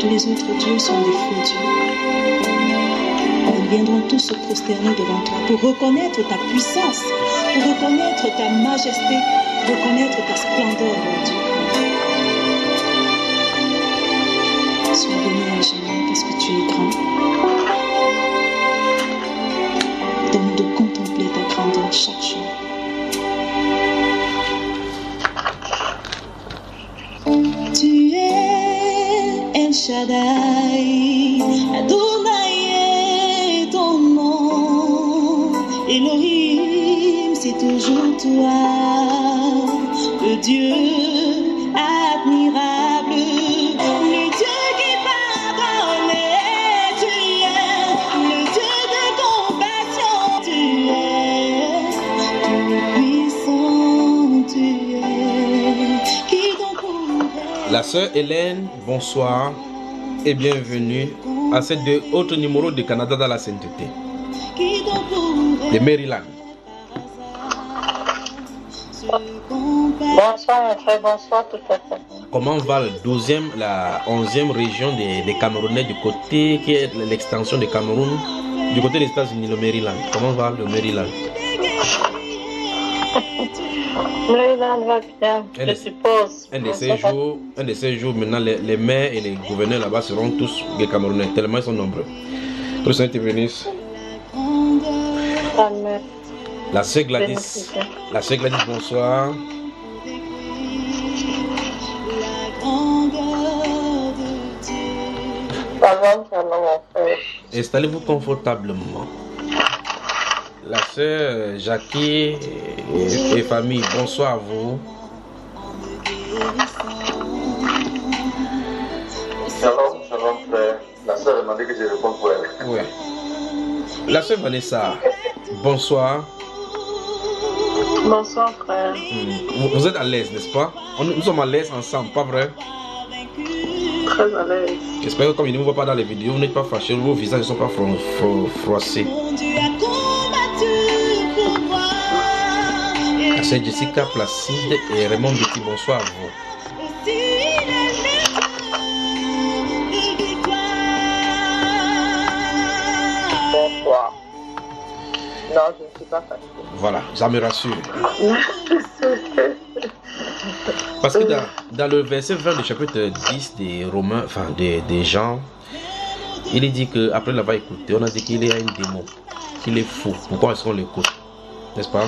Tous les autres dieux sont des faux dieux. Ils viendront tous se prosterner devant toi pour reconnaître ta puissance, pour reconnaître ta majesté, pour reconnaître ta splendeur, mon Dieu. Sois béni à jamais parce que tu es grand. Donne-nous de contempler ta grandeur chaque jour. Tu es El Shaddai, Adonai est ton nom. Elohim, c'est toujours toi, le Dieu admirable, le Dieu qui pardonne. Tu es le Dieu de compassion, tu es tout puissant, tu es qui donc pourrait. La sœur Hélène, bonsoir et bienvenue à ce autre numéro de Canada dans la sainteté de Maryland. Bonsoir mon frère, bonsoir tout à fait. Comment va la 11e région des Camerounais du côté qui est l'extension du Cameroun, du côté des États-Unis, le Maryland? Comment va le Maryland? Maryland va bien, je suppose. Un de ces jours, maintenant, les maires et les gouverneurs là-bas seront tous des Camerounais, tellement ils sont nombreux. Que le Seigneur te bénisse. Amen. La sœur Gladys, bonsoir. Installez-vous confortablement. La sœur Jackie et famille, bonsoir à vous. Shalom frère. La sœur a demandé que je réponde pour elle. Oui. La sœur Vanessa, bonsoir. Bonsoir frère. Vous êtes à l'aise, n'est-ce pas? Nous sommes à l'aise ensemble, pas vrai? Très à l'aise. J'espère que comme il ne vous voit pas dans les vidéos, vous n'êtes pas fâchés, vos visages ne sont pas froissés. La sœur Jessica Placide et Raymond Betty, bonsoir à vous. Bonsoir. Non, je ne suis pas fatiguée. Voilà, ça me rassure. Parce que dans le verset 20 du chapitre 10 des Romains, enfin des Jean, il est dit qu'après l'avoir écouté, on a dit qu'il y a un démon, qu'il est fou. Pourquoi est-ce qu'on l'écoute? N'est-ce pas?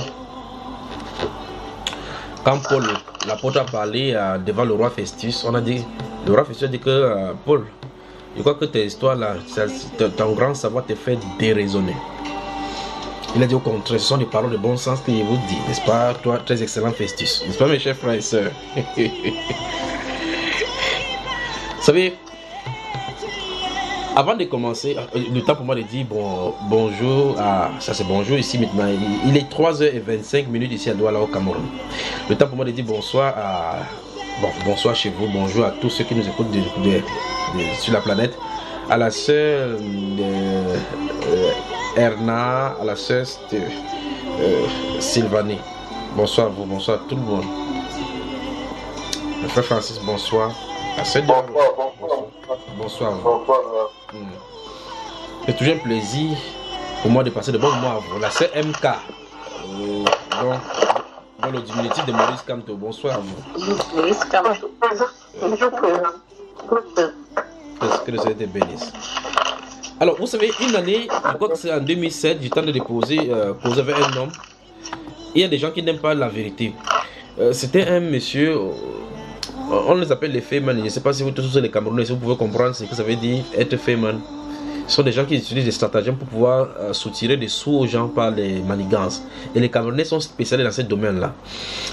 Quand Paul, l'apôtre, a parlé devant le roi Festus, on a dit, le roi Festus a dit que Paul, je crois que tes histoires là, ton grand savoir te fait déraisonner. Il a dit au contraire, ce sont des paroles de bon sens que je vous dis, n'est-ce pas, toi, très excellent Festus, n'est-ce pas mes chers frères et sœurs? Vous savez, avant de commencer, le temps pour moi de dire bonjour, ça c'est bonjour ici maintenant, il est 3h25 ici à Douala au Cameroun. Le temps pour moi de dire bonsoir bonsoir chez vous, bonjour à tous ceux qui nous écoutent sur la planète, à la sœur Erna, à la sœur Sylvanie. Bonsoir à vous, bonsoir à tout le monde. Le frère Francis, bonsoir. La sœur bonsoir à vous. C'est toujours un plaisir pour moi de passer de bons moments à vous. La sœur MK, dans le diminutif de Maurice Camto, bonsoir à vous. Maurice Camto. Que le Seigneur te bénisse. Alors, vous savez, une année, je crois que c'est en 2007, j'ai tenté de poser avec un homme. Il y a des gens qui n'aiment pas la vérité. C'était un monsieur, on les appelle les fémans. Je ne sais pas si vous tous les Camerounais, si vous pouvez comprendre ce que ça veut dire être féman. Ce sont des gens qui utilisent des stratagèmes pour pouvoir soutirer des sous aux gens par les manigances. Et les Camerounais sont spécialisés dans ce domaine-là.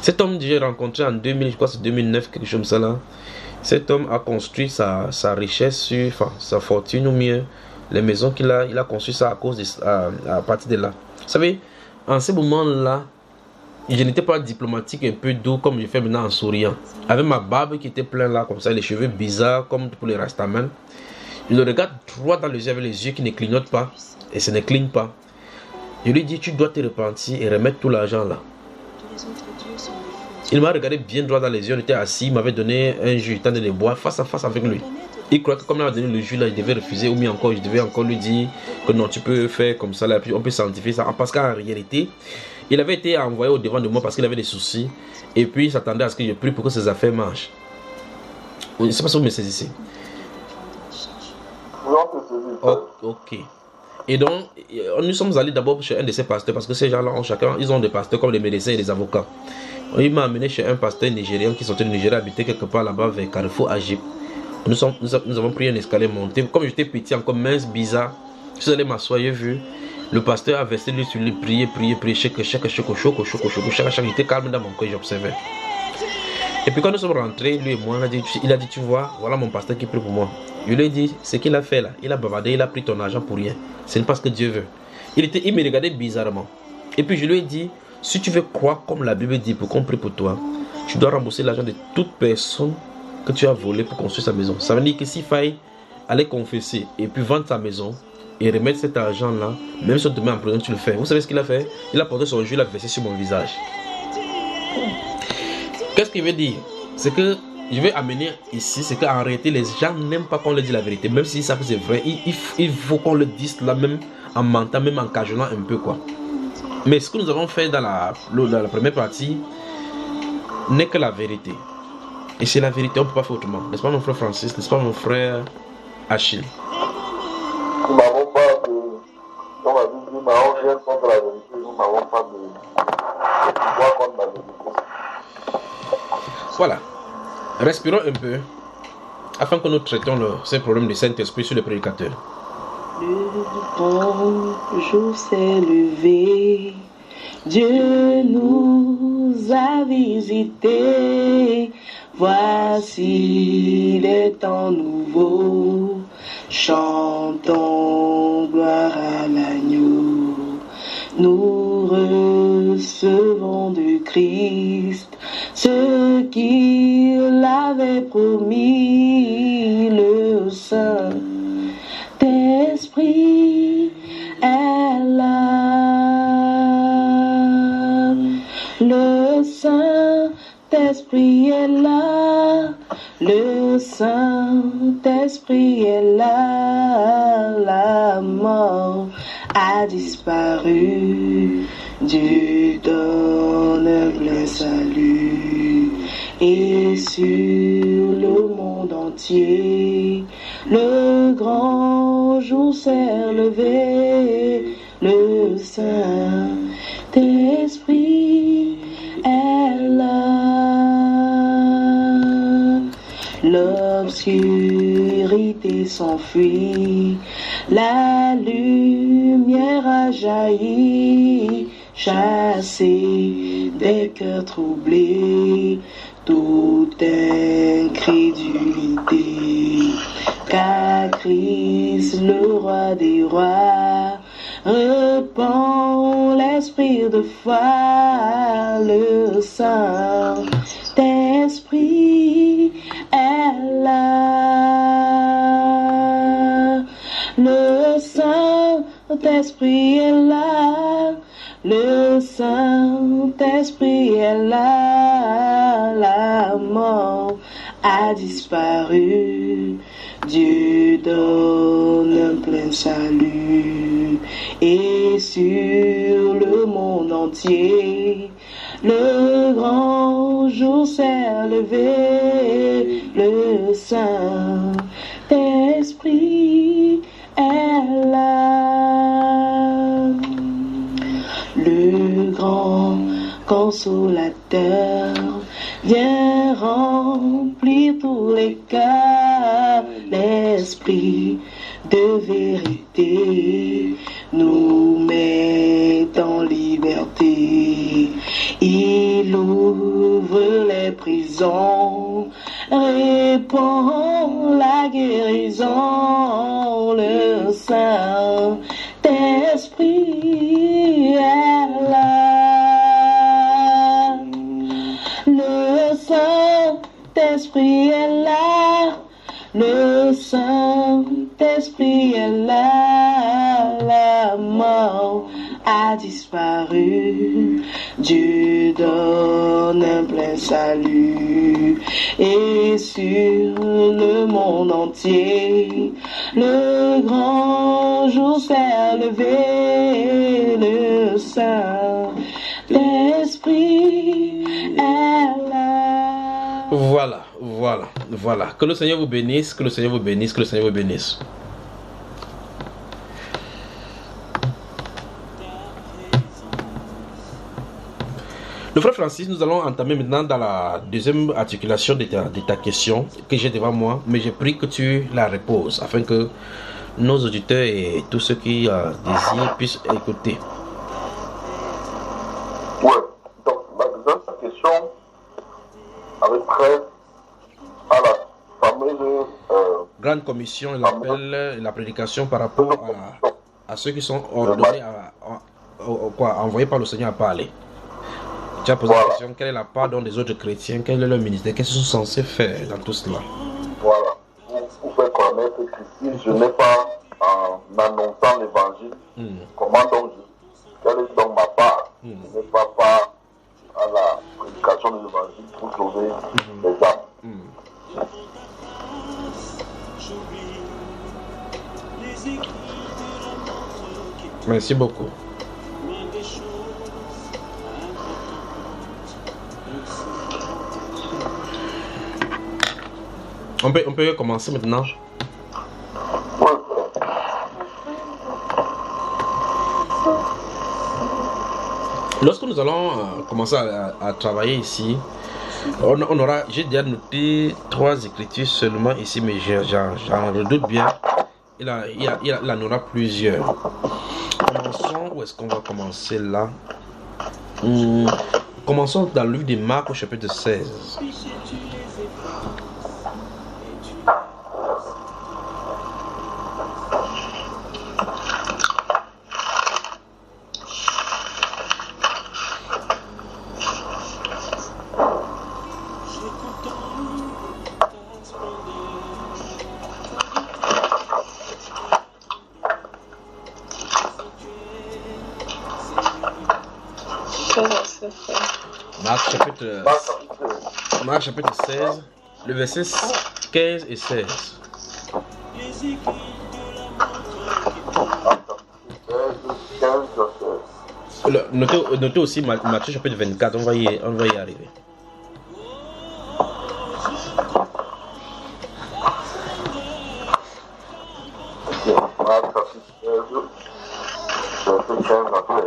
Cet homme que j'ai rencontré en 2000, je crois que c'est 2009, quelque chose comme ça là. Cet homme a construit sa richesse sur, sa fortune ou mieux, les maisons qu'il a, il a construit ça à partir de là. Vous savez, en ce moment-là, je n'étais pas diplomatique, un peu doux comme je fais maintenant en souriant. Avec ma barbe qui était pleine là, comme ça, les cheveux bizarres comme pour les Rastaman. Je le regarde droit dans les yeux avec les yeux qui ne clignotent pas et ça ne cligne pas. Je lui dis, tu dois te repentir et remettre tout l'argent là. Il m'a regardé bien droit dans les yeux, on était assis, il m'avait donné un jus, il tentait de boire face à face avec lui. Il croit que comme il m'a donné le jus là, il devait refuser ou bien encore, je devais encore lui dire que non, tu peux faire comme ça là, puis on peut sanctifier ça. Parce qu'en réalité, il avait été envoyé au devant de moi parce qu'il avait des soucis et puis il s'attendait à ce que je prie pour que ses affaires marchent. Je ne sais pas si vous me saisissez. Oh, ok. Et donc, nous sommes allés d'abord chez un de ces pasteurs parce que ces gens-là ont chacun, ils ont des pasteurs comme des médecins et des avocats. Il m'a amené chez un pasteur nigérien qui sortait du Nigeria, habitait quelque part là-bas vers Carrefour Agip. Nous avons pris un escalier monté. Comme j'étais petit, encore mince, bizarre, je suis allé m'asseoir, j'ai vu. Le pasteur a versé lui sur lui, prier, chaque, il était calme dans mon cœur, j'observais. Et puis quand nous sommes rentrés, lui et moi, il a dit, tu vois, voilà mon pasteur qui prie pour moi. Je lui ai dit, ce qu'il a fait là, il a bavardé, il a pris ton argent pour rien. Ce n'est pas ce que Dieu veut. Il me regardait bizarrement. Et puis je lui ai dit, si tu veux croire comme la Bible dit pour qu'on prie pour toi, tu dois rembourser l'argent de toute personne que tu as volé pour construire sa maison. Ça veut dire que s'il faille aller confesser et puis vendre sa maison et remettre cet argent là, même si on te met en prison, tu le fais. Vous savez ce qu'il a fait? Il a porté son jus, il a versé sur mon visage. Qu'est-ce qu'il veut dire? C'est que je vais amener ici, c'est qu'en réalité les gens n'aiment pas qu'on leur dise la vérité. Même si ça c'est vrai, il faut qu'on le dise là, même en mentant, même en cajonnant un peu quoi. Mais ce que nous avons fait dans la première partie n'est que la vérité. Et c'est la vérité, on ne peut pas faire autrement. N'est-ce pas mon frère Francis? N'est-ce pas mon frère Achille? Nous n'avons pas de... Comme a dit, nous n'avons rien contre la vérité. Nous n'avons pas de pouvoir contre la vérité. Voilà. Respirons un peu afin que nous traitions ces problèmes du Saint-Esprit sur les prédicateurs. Le grand jour s'est levé, Dieu nous a visités. Voici les temps nouveaux, chantons gloire à l'agneau. Nous recevons de Christ ce qu'il avait promis, le Saint-Esprit est là. Le Saint-Esprit est là. Le Saint-Esprit est là. La mort a disparu. Dieu donne un plein salut. Et sur le monde entier, le grand jour s'est levé. Le Saint-Esprit est là. L'obscurité s'enfuit, la lumière a jailli, chassé des cœurs troublés, toute incrédulité. Car Christ, le roi des rois, répand l'esprit de foi, le Saint-Esprit est là. Le Saint-Esprit est là. Le Saint-Esprit est là. La mort a disparu. Dieu donne un plein salut. Et sur le monde entier, le grand jour s'est levé. Le Saint-Esprit est là. Le grand consolateur vient remplir tous les cœurs. L'esprit de vérité nous met en liberté. Il ouvre les prisons, répand la guérison. Le Saint-Esprit est là. Le Saint-Esprit est là. Le Saint-Esprit est là. La mort a disparu. Dieu donne un plein salut et sur le monde entier, le grand jour s'est levé, le Saint-Esprit est là. Voilà. Que le Seigneur vous bénisse, que le Seigneur vous bénisse, que le Seigneur vous bénisse. Le frère Francis, nous allons entamer maintenant dans la deuxième articulation de ta question que j'ai devant moi, mais j'ai pris que tu la reposes afin que nos auditeurs et tous ceux qui désirent puissent écouter. Ouais, donc la deuxième question avec trait à la fameuse Grande commission, l'appel, la prédication par rapport à ceux qui sont ordonnés, envoyés par le Seigneur à parler. Tu as posé la question, quelle est la part des autres chrétiens, quel est leur ministère, qu'est-ce qu'ils sont censés faire dans tout cela? Voilà, pour faire connaître que si je n'ai pas en annonçant l'évangile, comment donc quelle est donc ma part? Je n'ai pas part à la prédication de l'évangile pour sauver les âmes. Merci beaucoup. On peut commencer maintenant. Lorsque nous allons commencer à travailler ici, on aura, j'ai déjà noté 3 écritures seulement ici, mais j'en redoute bien. Il en aura plusieurs. Commençons, où est-ce qu'on va commencer là? Commençons dans le livre de Marc au chapitre 16. Marc chapitre 16, le verset 15 et 16. Notez aussi Matthieu chapitre 24, on va y arriver. Marc chapitre 16, verset 15 à 16.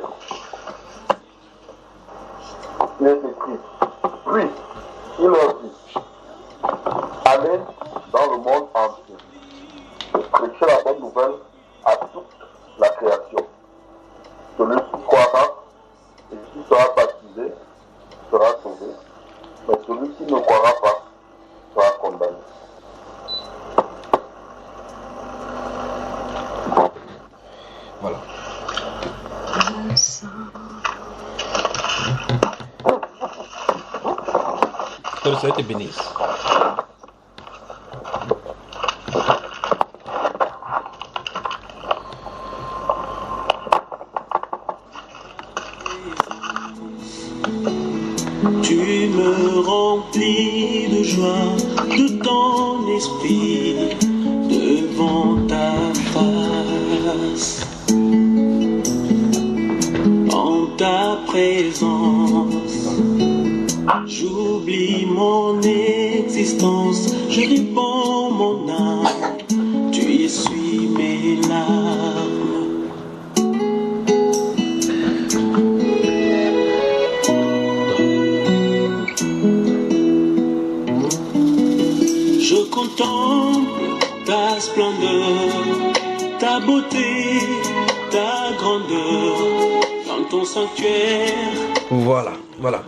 Il est écrit, puis il leur dit, allez dans le monde entier et prêchez la bonne nouvelle à toute la création. Celui qui croira et qui sera baptisé sera sauvé, mais celui qui ne croira pas sera condamné. Voilà. Que le Seigneur te bénisse. Tu me remplis de joie de ton esprit devant ta face. En ta présence, j'oublie mon existence, je réponds mon âme, tu essuies mes larmes. Je contemple ta splendeur, ta beauté, ta grandeur, dans ton sanctuaire. Voilà.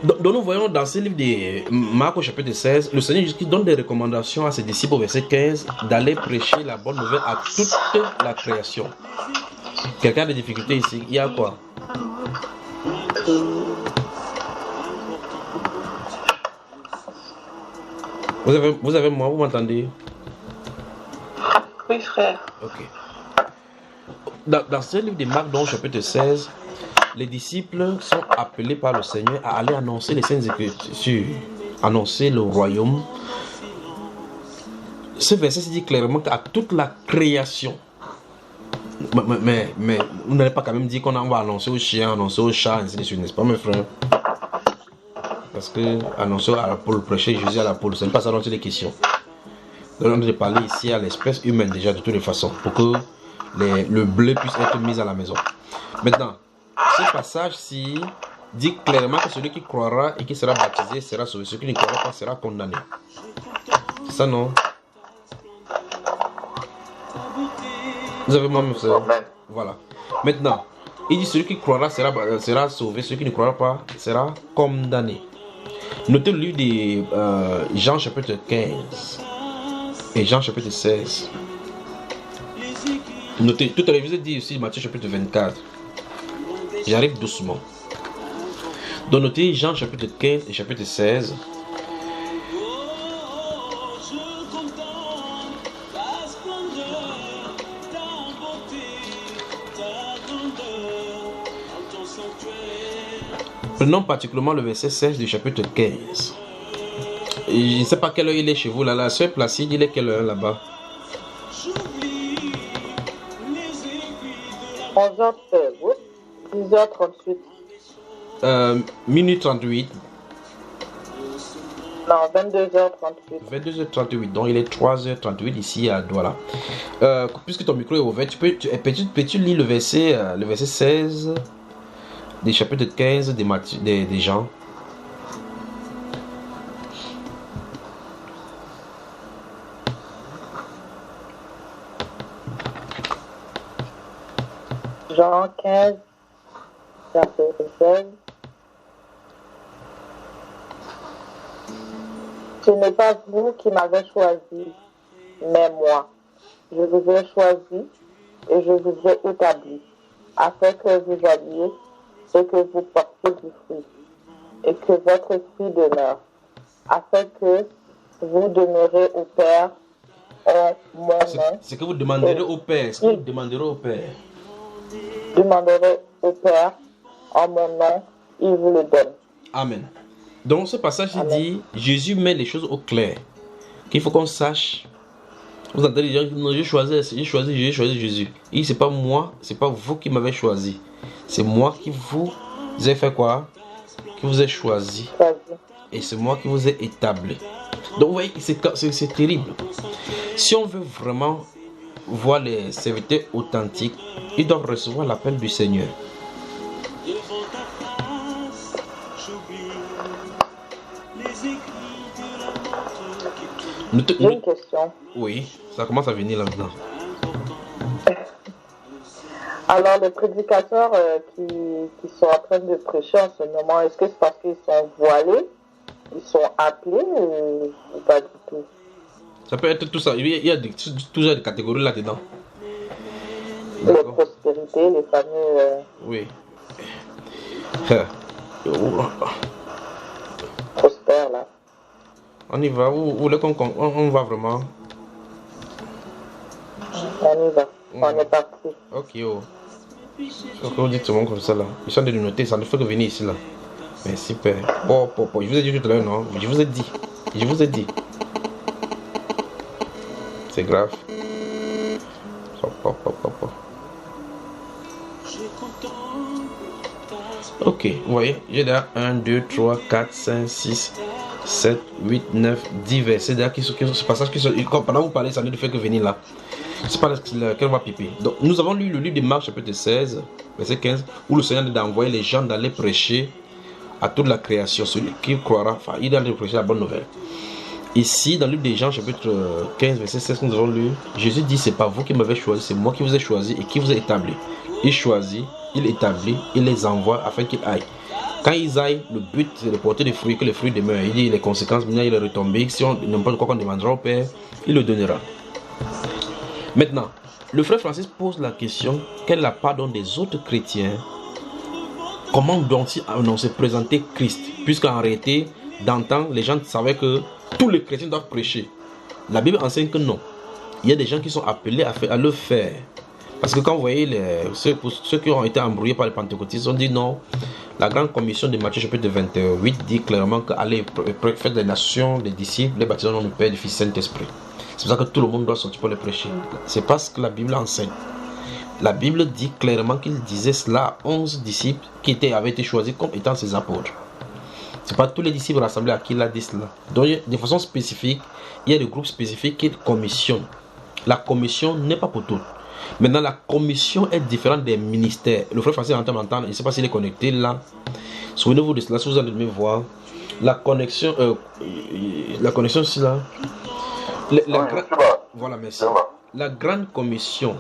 Donc nous voyons dans ce livre de Marc au chapitre 16, le Seigneur Jésus donne des recommandations à ses disciples au verset 15 d'aller prêcher la bonne nouvelle à toute la création. Quelqu'un a des difficultés ici? Il y a quoi? Vous avez moi, vous m'entendez? Oui, frère. Ok. Dans ce livre de Marc, dans le chapitre 16, les disciples sont appelés par le Seigneur à aller annoncer les saintes écritures, annoncer le royaume. Ce verset se dit clairement qu'à toute la création. Mais vous n'allez pas quand même dire qu'on va annoncer aux chiens, annoncer aux chats, ainsi de suite, n'est-ce pas, mes frères? Parce que annoncer à la poule, prêcher Jésus à la poule, ce n'est pas ça dont il est question. Donc on doit parler ici à l'espèce humaine déjà de toutes les façons, pour que le blé puisse être mis à la maison. Maintenant, ce passage-ci dit clairement que celui qui croira et qui sera baptisé sera sauvé. Celui qui ne croira pas sera condamné. C'est ça, non? Vous avez moi, mes frères? Voilà. Maintenant, il dit celui qui croira sera sauvé, celui qui ne croira pas sera condamné. Notez le livre de Jean chapitre 15 et Jean chapitre 16. Notez, tout à l'heure je vous ai dit aussi Matthieu chapitre 24. J'arrive doucement. Donc notez Jean chapitre 15 et chapitre 16. Prenons particulièrement le verset 16 du chapitre 15. Et je ne sais pas quelle heure il est chez vous là. La sœur Placide, il est quelle heure là-bas? 11h16, oui. 10h38. Minute 38. Non, 22h38. 22h38, donc il est 3h38 ici à Douala. Puisque ton micro est ouvert, peux-tu lire le verset 16 des chapitres 15 des Jean? Jean 15, verset 16. Ce n'est pas vous qui m'avez choisi, mais moi. Je vous ai choisi et je vous ai établi, afin que vous alliez et que vous portiez du fruit, et que votre fruit demeure, afin que vous demeurez au Père en mon nom. C'est que vous demanderez au Père. C'est que vous demanderez au Père. Demanderez au Père en mon nom, il vous le donne. Amen. Donc ce passage il dit, Jésus met les choses au clair. Qu'il faut qu'on sache. Vous entendez les gens qui disent, non, j'ai choisi Jésus. Il dit, c'est pas moi, c'est pas vous qui m'avez choisi. C'est moi qui vous ai fait quoi? Qui vous ai choisi. Et c'est moi qui vous ai établi. Donc vous voyez, c'est terrible. Si on veut vraiment voir les serviteurs authentiques, ils doivent recevoir l'appel du Seigneur. J'ai une question. Oui, ça commence à venir là-dedans. Alors, les prédicateurs qui sont en train de prêcher en ce moment, est-ce que c'est parce qu'ils sont voilés, ils sont appelés ou pas du tout? Ça peut être tout ça. Il y a tout ça de catégories là-dedans. Les prospérités, les fameux... Oui. Prospères, là. On y va. Vous voulez qu'on on va vraiment? On y va. On est parti. Ok, oh. Vous dites souvent comme ça là. Ils sont de nous noter, ça ne fait que venir ici là. Mais super. Oh. Je vous ai dit tout à l'heure, non? Je vous ai dit. C'est grave. Ok, vous voyez, j'ai là 1, 2, 3, 4, 5, 6, 7, 8, 9, 10 versets. Ce passage qui sont. Pendant que vous parlez, ça ne fait que venir là. C'est pas lequel on va piper. Donc, nous avons lu le livre de Marc, chapitre 16, verset 15, où le Seigneur dit d'envoyer les gens d'aller prêcher à toute la création. Celui qui croira, enfin, il doit aller prêcher la bonne nouvelle. Ici, dans le livre de Jean, chapitre 15, verset 16, que nous avons lu, Jésus dit, c'est pas vous qui m'avez choisi, c'est moi qui vous ai choisi et qui vous ai établi. Il choisit, il établit, il les envoie afin qu'ils aillent. Quand ils aillent, le but c'est de porter des fruits, que les fruits demeurent. Il dit les conséquences, maintenant il est retombé. Si on n'importe quoi qu'on demandera au Père, il le donnera. Maintenant, le frère Francis pose la question, quelle est la part donc des autres chrétiens? Comment doit-on se présenter Christ? Puisqu'en réalité, d'antan, les gens savaient que tous les chrétiens doivent prêcher. La Bible enseigne que non. Il y a des gens qui sont appelés à le faire. Parce que quand vous voyez ceux qui ont été embrouillés par les pentecôtistes, ont dit non. La grande commission de Matthieu chapitre 28 dit clairement que allez faites des nations, des disciples, les baptisés au nom du Père, du Fils, Saint-Esprit. C'est pour ça que tout le monde doit sortir pour les prêcher. C'est pas ce que la Bible enseigne. La Bible dit clairement qu'il disait cela à 11 disciples qui avaient été choisis comme étant ses apôtres. Ce n'est pas tous les disciples rassemblés à qui il a dit cela. Donc, de façon spécifique, il y a des groupes spécifiques qu'il commissionne. La commission n'est pas pour toutes. Maintenant, la commission est différente des ministères. Le frère Francis est en train d'entendre, je ne sais pas s'il est connecté là. Souvenez-vous de cela, si vous allez me voir. La connexion c'est là. Voilà, merci. La grande commission,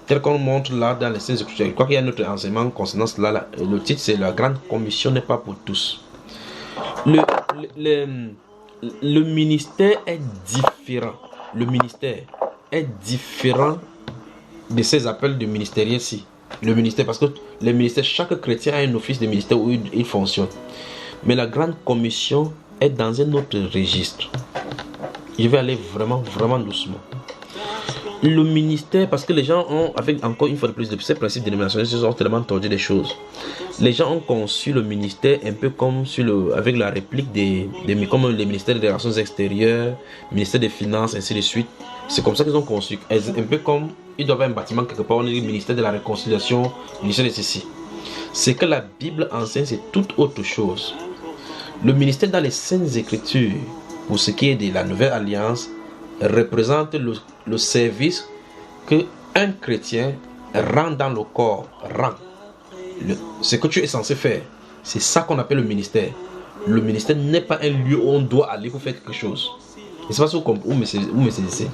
telle qu'on montre là dans les Saintes Écritures, je crois qu'il y a notre enseignement concernant cela. Le titre c'est la grande commission n'est pas pour tous. Le ministère est différent. Le ministère est différent de ces appels de ministériels ici. Le ministère, parce que les ministères, chaque chrétien a un office de ministère où il fonctionne. Mais la grande commission est dans un autre registre. Je vais aller vraiment doucement. Le ministère, parce que les gens ont, avec encore une fois de plus de ces principes dénominationnels, ils ont tellement tordu des choses. Les gens ont conçu le ministère un peu comme avec la réplique comme les ministères des Relations extérieures, ministère des Finances, ainsi de suite. C'est comme ça qu'ils ont conçu. Un peu comme il doit y avoir un bâtiment quelque part, on est le ministère de la réconciliation, le ministère de ceci. Ce que la Bible enseigne, c'est toute autre chose. Le ministère dans les Saintes Écritures, pour ce qui est de la Nouvelle Alliance, représente le service que un chrétien rend dans le corps, ce que tu es censé faire. C'est ça qu'on appelle le ministère. Le ministère n'est pas un lieu où on doit aller pour faire quelque chose. Et c'est pas ça où me saisissez.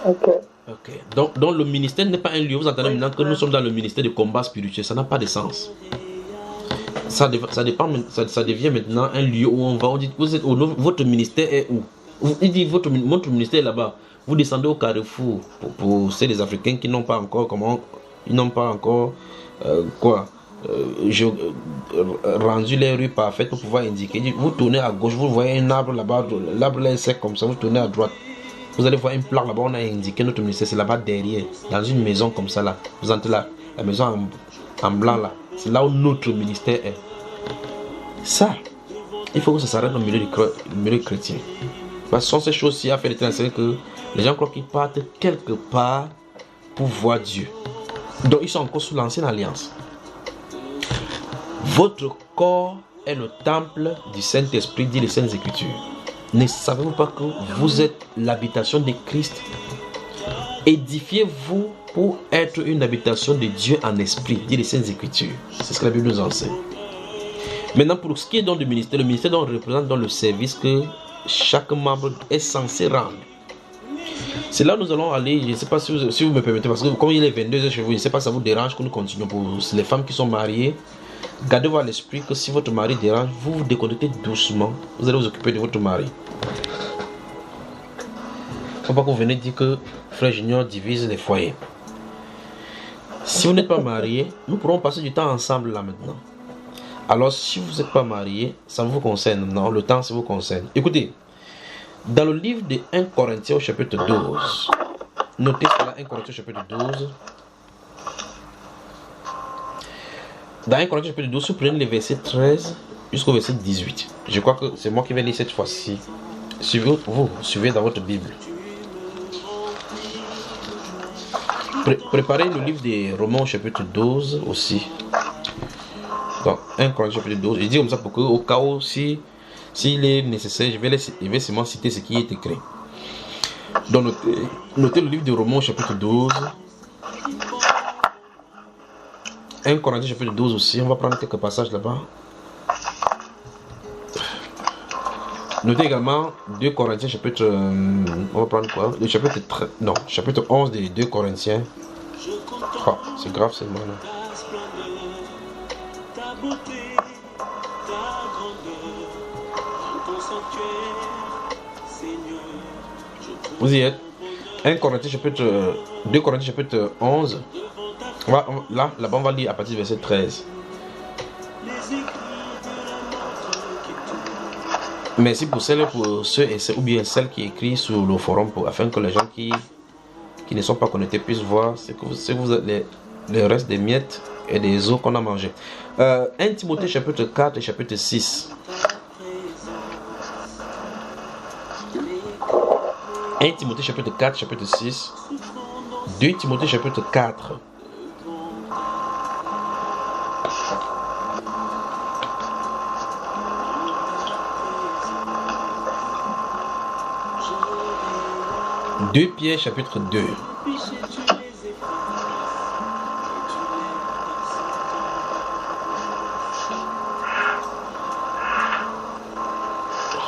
Ok. Donc le ministère n'est pas un lieu. Vous entendez maintenant que nous sommes dans le ministère de combat spirituel. Ça n'a pas de sens. Ça devient maintenant un lieu où on va. On dit, votre ministère est où? Il dit votre ministère est là-bas. Vous descendez au carrefour pour ces les Africains qui n'ont pas encore rendu les rues parfaites pour pouvoir indiquer. Vous tournez à gauche, vous voyez un arbre là-bas, l'arbre est sec comme ça, vous tournez à droite. Vous allez voir une plaque là-bas, on a indiqué notre ministère, c'est là-bas derrière, dans une maison comme ça là. Vous entrez là, la maison en blanc là, c'est là où notre ministère est. Ça, il faut que ça s'arrête dans le milieu chrétien. Parce que ce sont ces choses-ci à faire l'éternel que les gens croient qu'ils partent quelque part pour voir Dieu. Donc ils sont encore sous l'ancienne alliance. Votre corps est le temple du Saint-Esprit, dit les Saintes Écritures. Ne savez-vous pas que vous êtes l'habitation de Christ? Édifiez-vous pour être une habitation de Dieu en esprit, dit les Saintes Écritures. C'est ce que la Bible nous enseigne. Maintenant, pour ce qui est donc du ministère, le ministère donc représente dans le service que chaque membre est censé rendre. C'est là où nous allons aller. Je ne sais pas si vous me permettez, parce que comme il est 22h chez vous, je ne sais pas si ça vous dérange que nous continuons. Pour les femmes qui sont mariées, gardez-vous à l'esprit que si votre mari dérange, vous vous déconnectez doucement. Vous allez vous occuper de votre mari. Il ne faut pas que vous venez dire que Frère Junior divise les foyers. Si vous n'êtes pas marié, nous pourrons passer du temps ensemble là maintenant. Alors si vous n'êtes pas marié, ça vous concerne. Non, le temps ça vous concerne. Écoutez, dans le livre de 1 Corinthiens au chapitre 12, notez cela, 1 Corinthiens au chapitre 12. Dans 1 Corinthiens chapitre 12, vous prenez les versets 13 jusqu'au verset 18. Je crois que c'est moi qui vais lire cette fois-ci. Suivez dans votre Bible. Préparez le livre des Romains au chapitre 12 aussi. Donc 1 Corinthiens chapitre 12. Je dis comme ça pour que au cas où s'il est nécessaire, je vais seulement citer ce qui est écrit. Donc notez le livre de Romains au chapitre 12. 1 Corinthiens chapitre 12 aussi, on va prendre quelques passages là-bas. Notez également 2 Corinthiens chapitre... on va prendre quoi? Le chapitre 11 des 2 Corinthiens. Oh, c'est grave c'est mal. Vous y êtes. 2 Corinthiens chapitre 11. Là-bas on va lire à partir du verset 13. Merci pour ceux et ceux, ou bien celles qui écrivent sur le forum afin que les gens qui ne sont pas connectés puissent voir ce que vous les restes des miettes et des os qu'on a mangé. 1 Timothée chapitre 4 et chapitre 6. 1 Timothée chapitre 4 chapitre 6. 2 Timothée chapitre 4. Deux Pierre chapitre 2.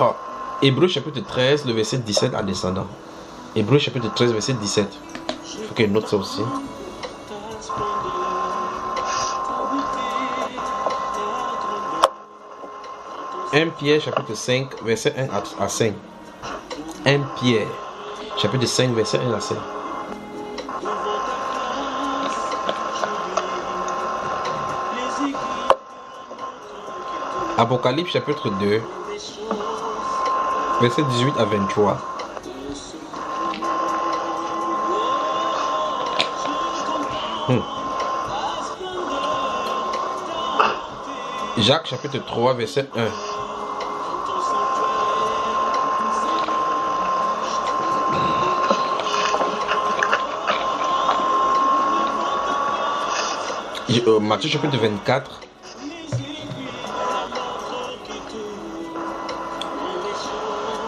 Oh. Hébreux chapitre 13, le verset 17 en descendant. Hébreux chapitre 13, verset 17. Il faut qu'il note ça aussi. Un Pierre chapitre 5, verset 1 à 5. 1 Pierre chapitre 5, verset 1 à 5. Apocalypse chapitre 2, verset 18 à 23. Jacques chapitre 3, verset 1. Matthieu chapitre 24.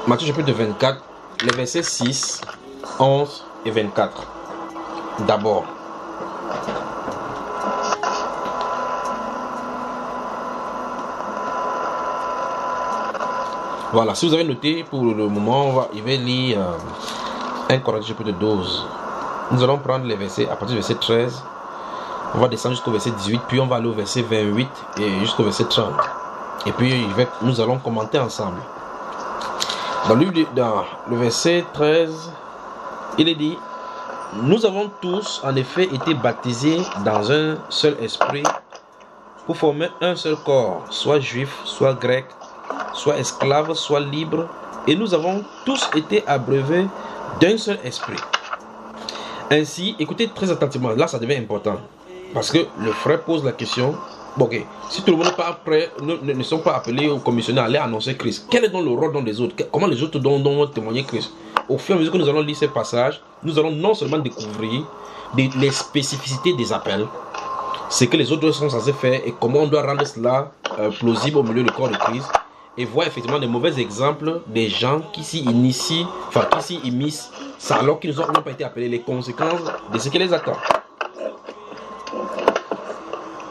Matthieu chapitre 24, les versets 6, 11 et 24. D'abord. Voilà, si vous avez noté pour le moment, il va lire 1 Corinthiens chapitre 12. Nous allons prendre les versets à partir du verset 13. On va descendre jusqu'au verset 18, puis on va aller au verset 28 et jusqu'au verset 30. Et puis nous allons commenter ensemble. Dans le verset 13, il est dit: nous avons tous en effet été baptisés dans un seul esprit pour former un seul corps, soit juif, soit grec, soit esclave, soit libre, et nous avons tous été abreuvés d'un seul esprit. Ainsi, écoutez très attentivement, là ça devient important, parce que le frère pose la question: bon, ok, si tout le monde n'est pas prêt, ne sont pas appelés ou commissionnés à aller annoncer Christ, quel est donc le rôle dans les autres? Comment les autres vont témoigner Christ? Au fur et à mesure que nous allons lire ces passages, nous allons non seulement découvrir les spécificités des appels, ce que les autres sont censés faire et comment on doit rendre cela plausible au milieu du corps de Christ, et voir effectivement des mauvais exemples des gens qui s'y initient, enfin qui s'y immiscent, ça alors qu'ils n'ont pas été appelés, les conséquences de ce qui les attend.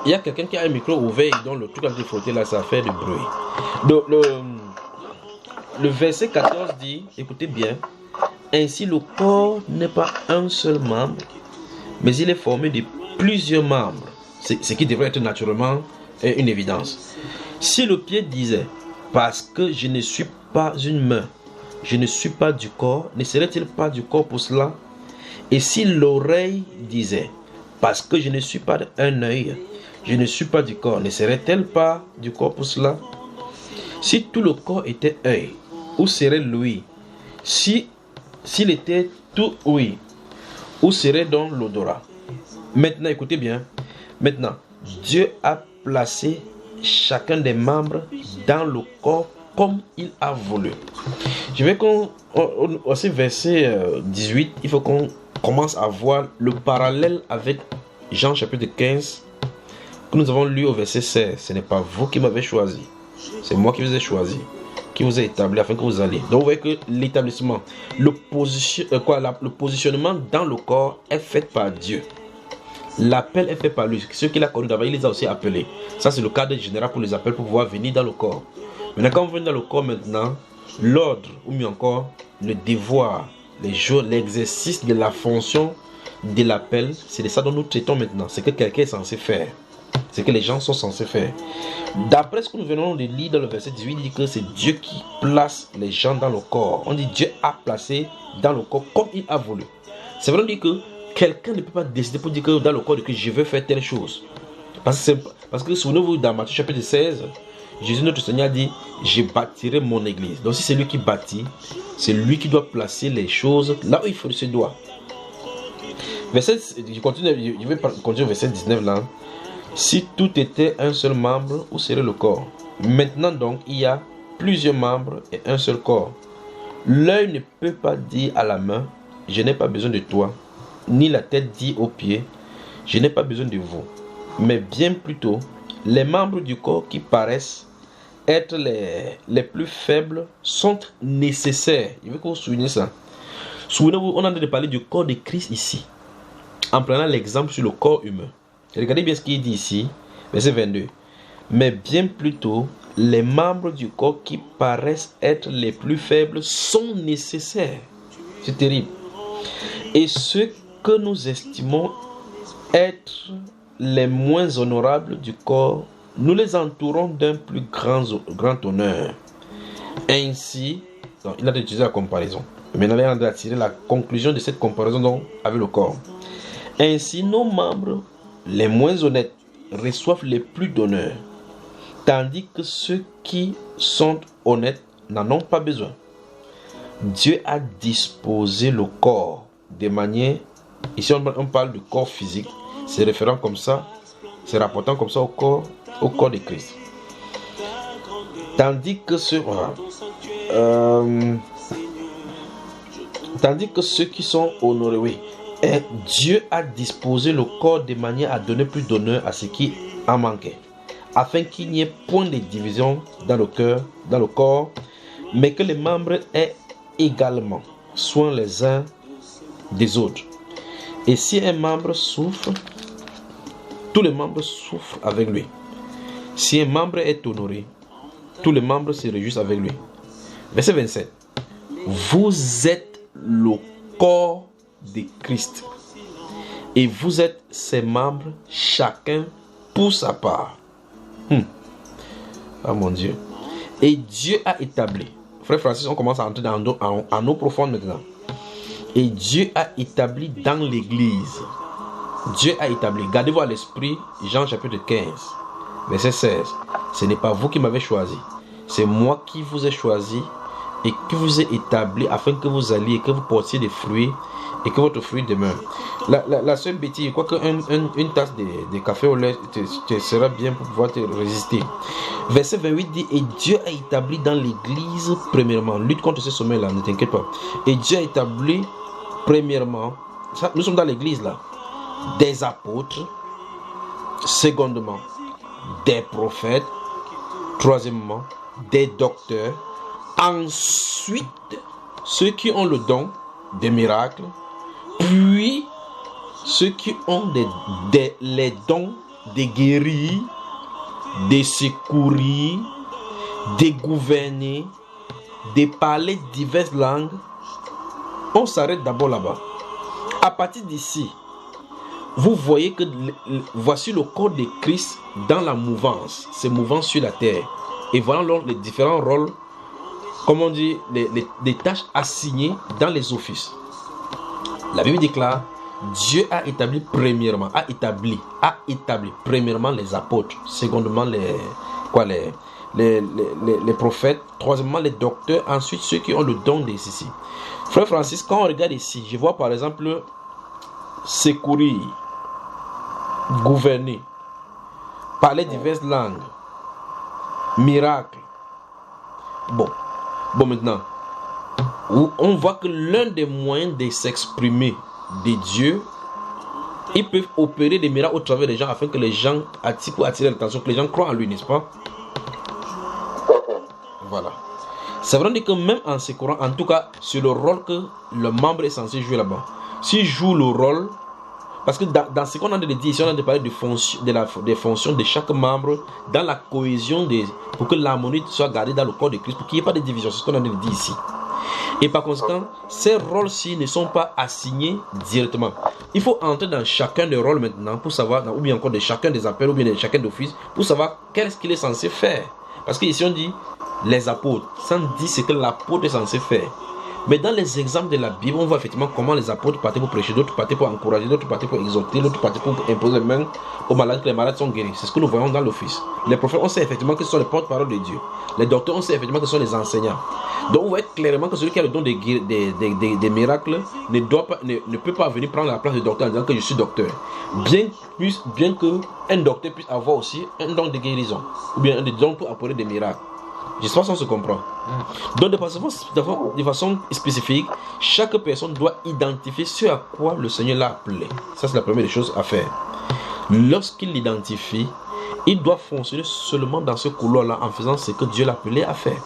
Il y a quelqu'un qui a un micro ouvert et dont le truc a été frotté là, ça fait du bruit. Donc, le verset 14 dit, écoutez bien: ainsi le corps n'est pas un seul membre, mais il est formé de plusieurs membres. C'est ce qui devrait être naturellement une évidence. Si le pied disait: parce que je ne suis pas une main, je ne suis pas du corps, ne serait-il pas du corps pour cela? Et si l'oreille disait: parce que je ne suis pas un œil, je ne suis pas du corps, ne serait-elle pas du corps pour cela? Si tout le corps était œil, où serait l'ouïe? S'il était tout ouïe, où serait donc l'odorat? Maintenant, écoutez bien. Maintenant, Dieu a placé chacun des membres dans le corps comme il a voulu. Je vais au verset 18, il faut qu'on commence à voir le parallèle avec Jean chapitre 15 que nous avons lu au verset 16. Ce n'est pas vous qui m'avez choisi, c'est moi qui vous ai choisi, qui vous ai établi afin que vous alliez. Donc vous voyez que l'établissement, le positionnement dans le corps est fait par Dieu. L'appel est fait par lui. Ceux qu'il a connus d'abord, il les a aussi appelés. Ça, c'est le cadre général pour les appels, pour pouvoir venir dans le corps. Maintenant, quand on vient dans le corps maintenant, l'ordre, ou mieux encore, le devoir, l'exercice de la fonction de l'appel, c'est de ça dont nous traitons maintenant. C'est que quelqu'un est censé faire. C'est que les gens sont censés faire. D'après ce que nous venons de lire dans le verset 18, il dit que c'est Dieu qui place les gens dans le corps. On dit Dieu a placé dans le corps comme il a voulu. C'est vrai, on dit que quelqu'un ne peut pas décider pour dire que dans le corps de Christ, je veux faire telle chose. Parce que souvenez-vous, dans Matthieu chapitre 16, Jésus notre Seigneur dit, je bâtirai mon église. Donc si c'est lui qui bâtit, c'est lui qui doit placer les choses là où il se doit. Verset, je vais continuer verset 19 là. Si tout était un seul membre, où serait le corps? Maintenant donc, il y a plusieurs membres et un seul corps. L'œil ne peut pas dire à la main, je n'ai pas besoin de toi, ni la tête dit aux pieds, je n'ai pas besoin de vous. Mais bien plutôt, les membres du corps qui paraissent être les plus faibles sont nécessaires. Il veut que vous soulignez ça. Souvenez-vous, on est en train de parler du corps de Christ ici, en prenant l'exemple sur le corps humain. Regardez bien ce qu'il dit ici, verset 22. Mais bien plutôt, les membres du corps qui paraissent être les plus faibles sont nécessaires. C'est terrible. Et ceux que nous estimons être les moins honorables du corps, nous les entourons d'un plus grand honneur. Ainsi, donc, il a utilisé la comparaison. Maintenant, il est en train de tirer la conclusion de cette comparaison donc, avec le corps. Ainsi, nos membres les moins honnêtes reçoivent les plus d'honneur, tandis que ceux qui sont honnêtes n'en ont pas besoin. Dieu a disposé le corps de manière, ici on parle du corps physique, c'est référent comme ça, c'est rapportant comme ça au corps de Christ. Tandis que ceux qui sont honorés, oui, et Dieu a disposé le corps de manière à donner plus d'honneur à ce qui en manquait, afin qu'il n'y ait point de division dans le corps, mais que les membres aient également soin les uns des autres. Et si un membre souffre, tous les membres souffrent avec lui. Si un membre est honoré, tous les membres se réjouissent avec lui. Verset 27. Vous êtes le corps de Christ et vous êtes ses membres, chacun pour sa part. Ah mon Dieu. Et Dieu a établi. Frère Francis, on commence à entrer en eau profonde maintenant. Et Dieu a établi dans l'église. Dieu a établi. Gardez-vous à l'esprit, Jean chapitre 15, verset 16. Ce n'est pas vous qui m'avez choisi. C'est moi qui vous ai choisi et qui vous ai établi afin que vous alliez, que vous portiez des fruits et que votre fruit demeure. La seule bêtise, je crois qu'une tasse de café au lait te sera bien pour pouvoir te résister. Verset 28 dit, et Dieu a établi dans l'église, premièrement, lutte contre ce sommeil-là, ne t'inquiète pas. Et Dieu a établi, premièrement, ça, nous sommes dans l'église là, des apôtres, secondement, des prophètes, troisièmement, des docteurs, ensuite, ceux qui ont le don des miracles, puis ceux qui ont les dons de guérir, de secourir, de gouverner, de parler diverses langues. On s'arrête d'abord là-bas. À partir d'ici, vous voyez que voici le corps de Christ dans la mouvance, c'est mouvance sur la terre. Et voilà les différents rôles, comme on dit, les tâches assignées dans les offices. La Bible déclare, Dieu a établi premièrement les apôtres, secondement les prophètes, troisièmement les docteurs, ensuite ceux qui ont le don de ceci. Frère Francis, quand on regarde ici, je vois par exemple secourir, gouverner, parler diverses langues, miracles. Bon maintenant, on voit que l'un des moyens de s'exprimer de Dieu, ils peuvent opérer des miracles au travers des gens afin que les gens attirer l'attention, que les gens croient en lui, n'est-ce pas? Voilà. Ça veut dire que même en secourant, en tout cas, c'est le rôle que le membre est censé jouer là-bas. S'il joue le rôle, parce que dans ce qu'on a dit ici, on a parlé des fonctions de chaque membre dans la cohésion, pour que l'harmonie soit gardée dans le corps de Christ, pour qu'il n'y ait pas de division. C'est ce qu'on a dit ici. Et par conséquent, ces rôles-ci ne sont pas assignés directement. Il faut entrer dans chacun des rôles maintenant pour savoir, ou bien encore de chacun des appels, ou bien de chacun d'office, pour savoir qu'est-ce qu'il est censé faire. Parce qu'ici on dit les apôtres, sans dire ce que l'apôtre est censé faire. Mais dans les exemples de la Bible, on voit effectivement comment les apôtres partaient pour prêcher, d'autres partaient pour encourager, d'autres partaient pour exhorter, d'autres partaient pour imposer les mains aux malades, que les malades sont guéris. C'est ce que nous voyons dans l'office. Les prophètes, on sait effectivement que ce sont les porte-parole de Dieu. Les docteurs, on sait effectivement que ce sont les enseignants. Donc on voit clairement que celui qui a le don des miracles ne peut pas venir prendre la place du docteur en disant que je suis docteur. Bien qu'un docteur puisse avoir aussi un don de guérison, ou bien un don pour apporter des miracles. J'espère que ça se comprend. Donc de façon spécifique, chaque personne doit identifier ce à quoi le Seigneur l'a appelé. Ça, c'est la première des choses à faire. Lorsqu'il l'identifie, il doit fonctionner seulement dans ce couloir-là en faisant ce que Dieu l'a appelé à faire.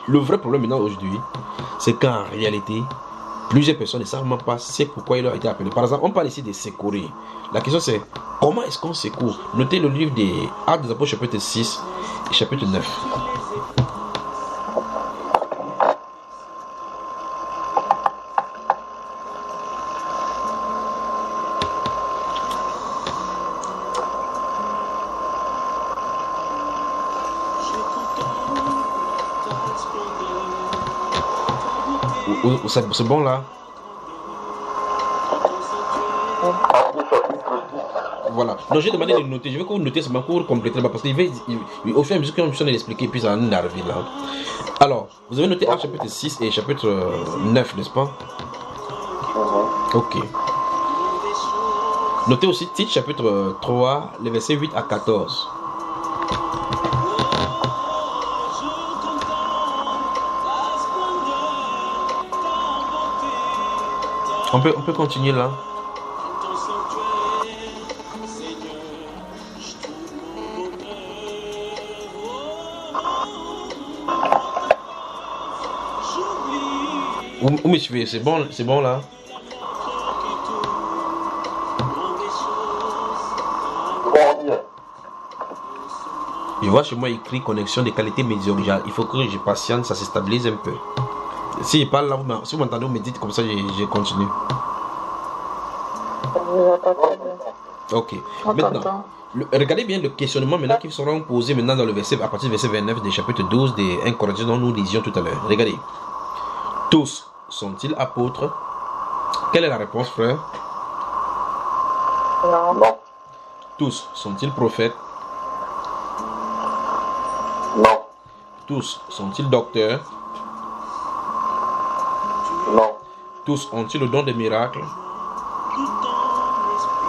Le vrai problème maintenant aujourd'hui, c'est qu'en réalité, plusieurs personnes ne savent même pas c'est pourquoi il a été appelé. Par exemple, on parle ici de secourir. La question c'est, comment est-ce qu'on secourt? Notez le livre des Actes des Apôtres chapitre 6 et chapitre 9. C'est bon là? Voilà. Donc j'ai demandé de noter. Je vais que vous notez seulement pour compléter parce qu'il au fur et à mesure que je vais l'expliquer, puis ça va arriver là. Alors, vous avez noté Actes chapitre 6 et chapitre 9, n'est-ce pas? Ok. Notez aussi Tite chapitre 3, les versets 8 à 14. On peut continuer là. Où me suivez? C'est bon là. Je vois chez moi écrit connexion de qualité médiocre. Il faut que je patiente, ça se stabilise un peu. Si je parle là, si vous m'entendez, vous me dites comme ça, je continue. Ok. Maintenant, regardez bien le questionnement maintenant qui sera posé maintenant dans le verset, à partir du verset 29 du chapitre 12 des 1 Corinthiens dont nous lisions tout à l'heure. Regardez. Tous sont-ils apôtres? Quelle est la réponse, frère? Non. Tous sont-ils prophètes? Non. Tous sont-ils docteurs? Non. Tous ont-ils le don des miracles?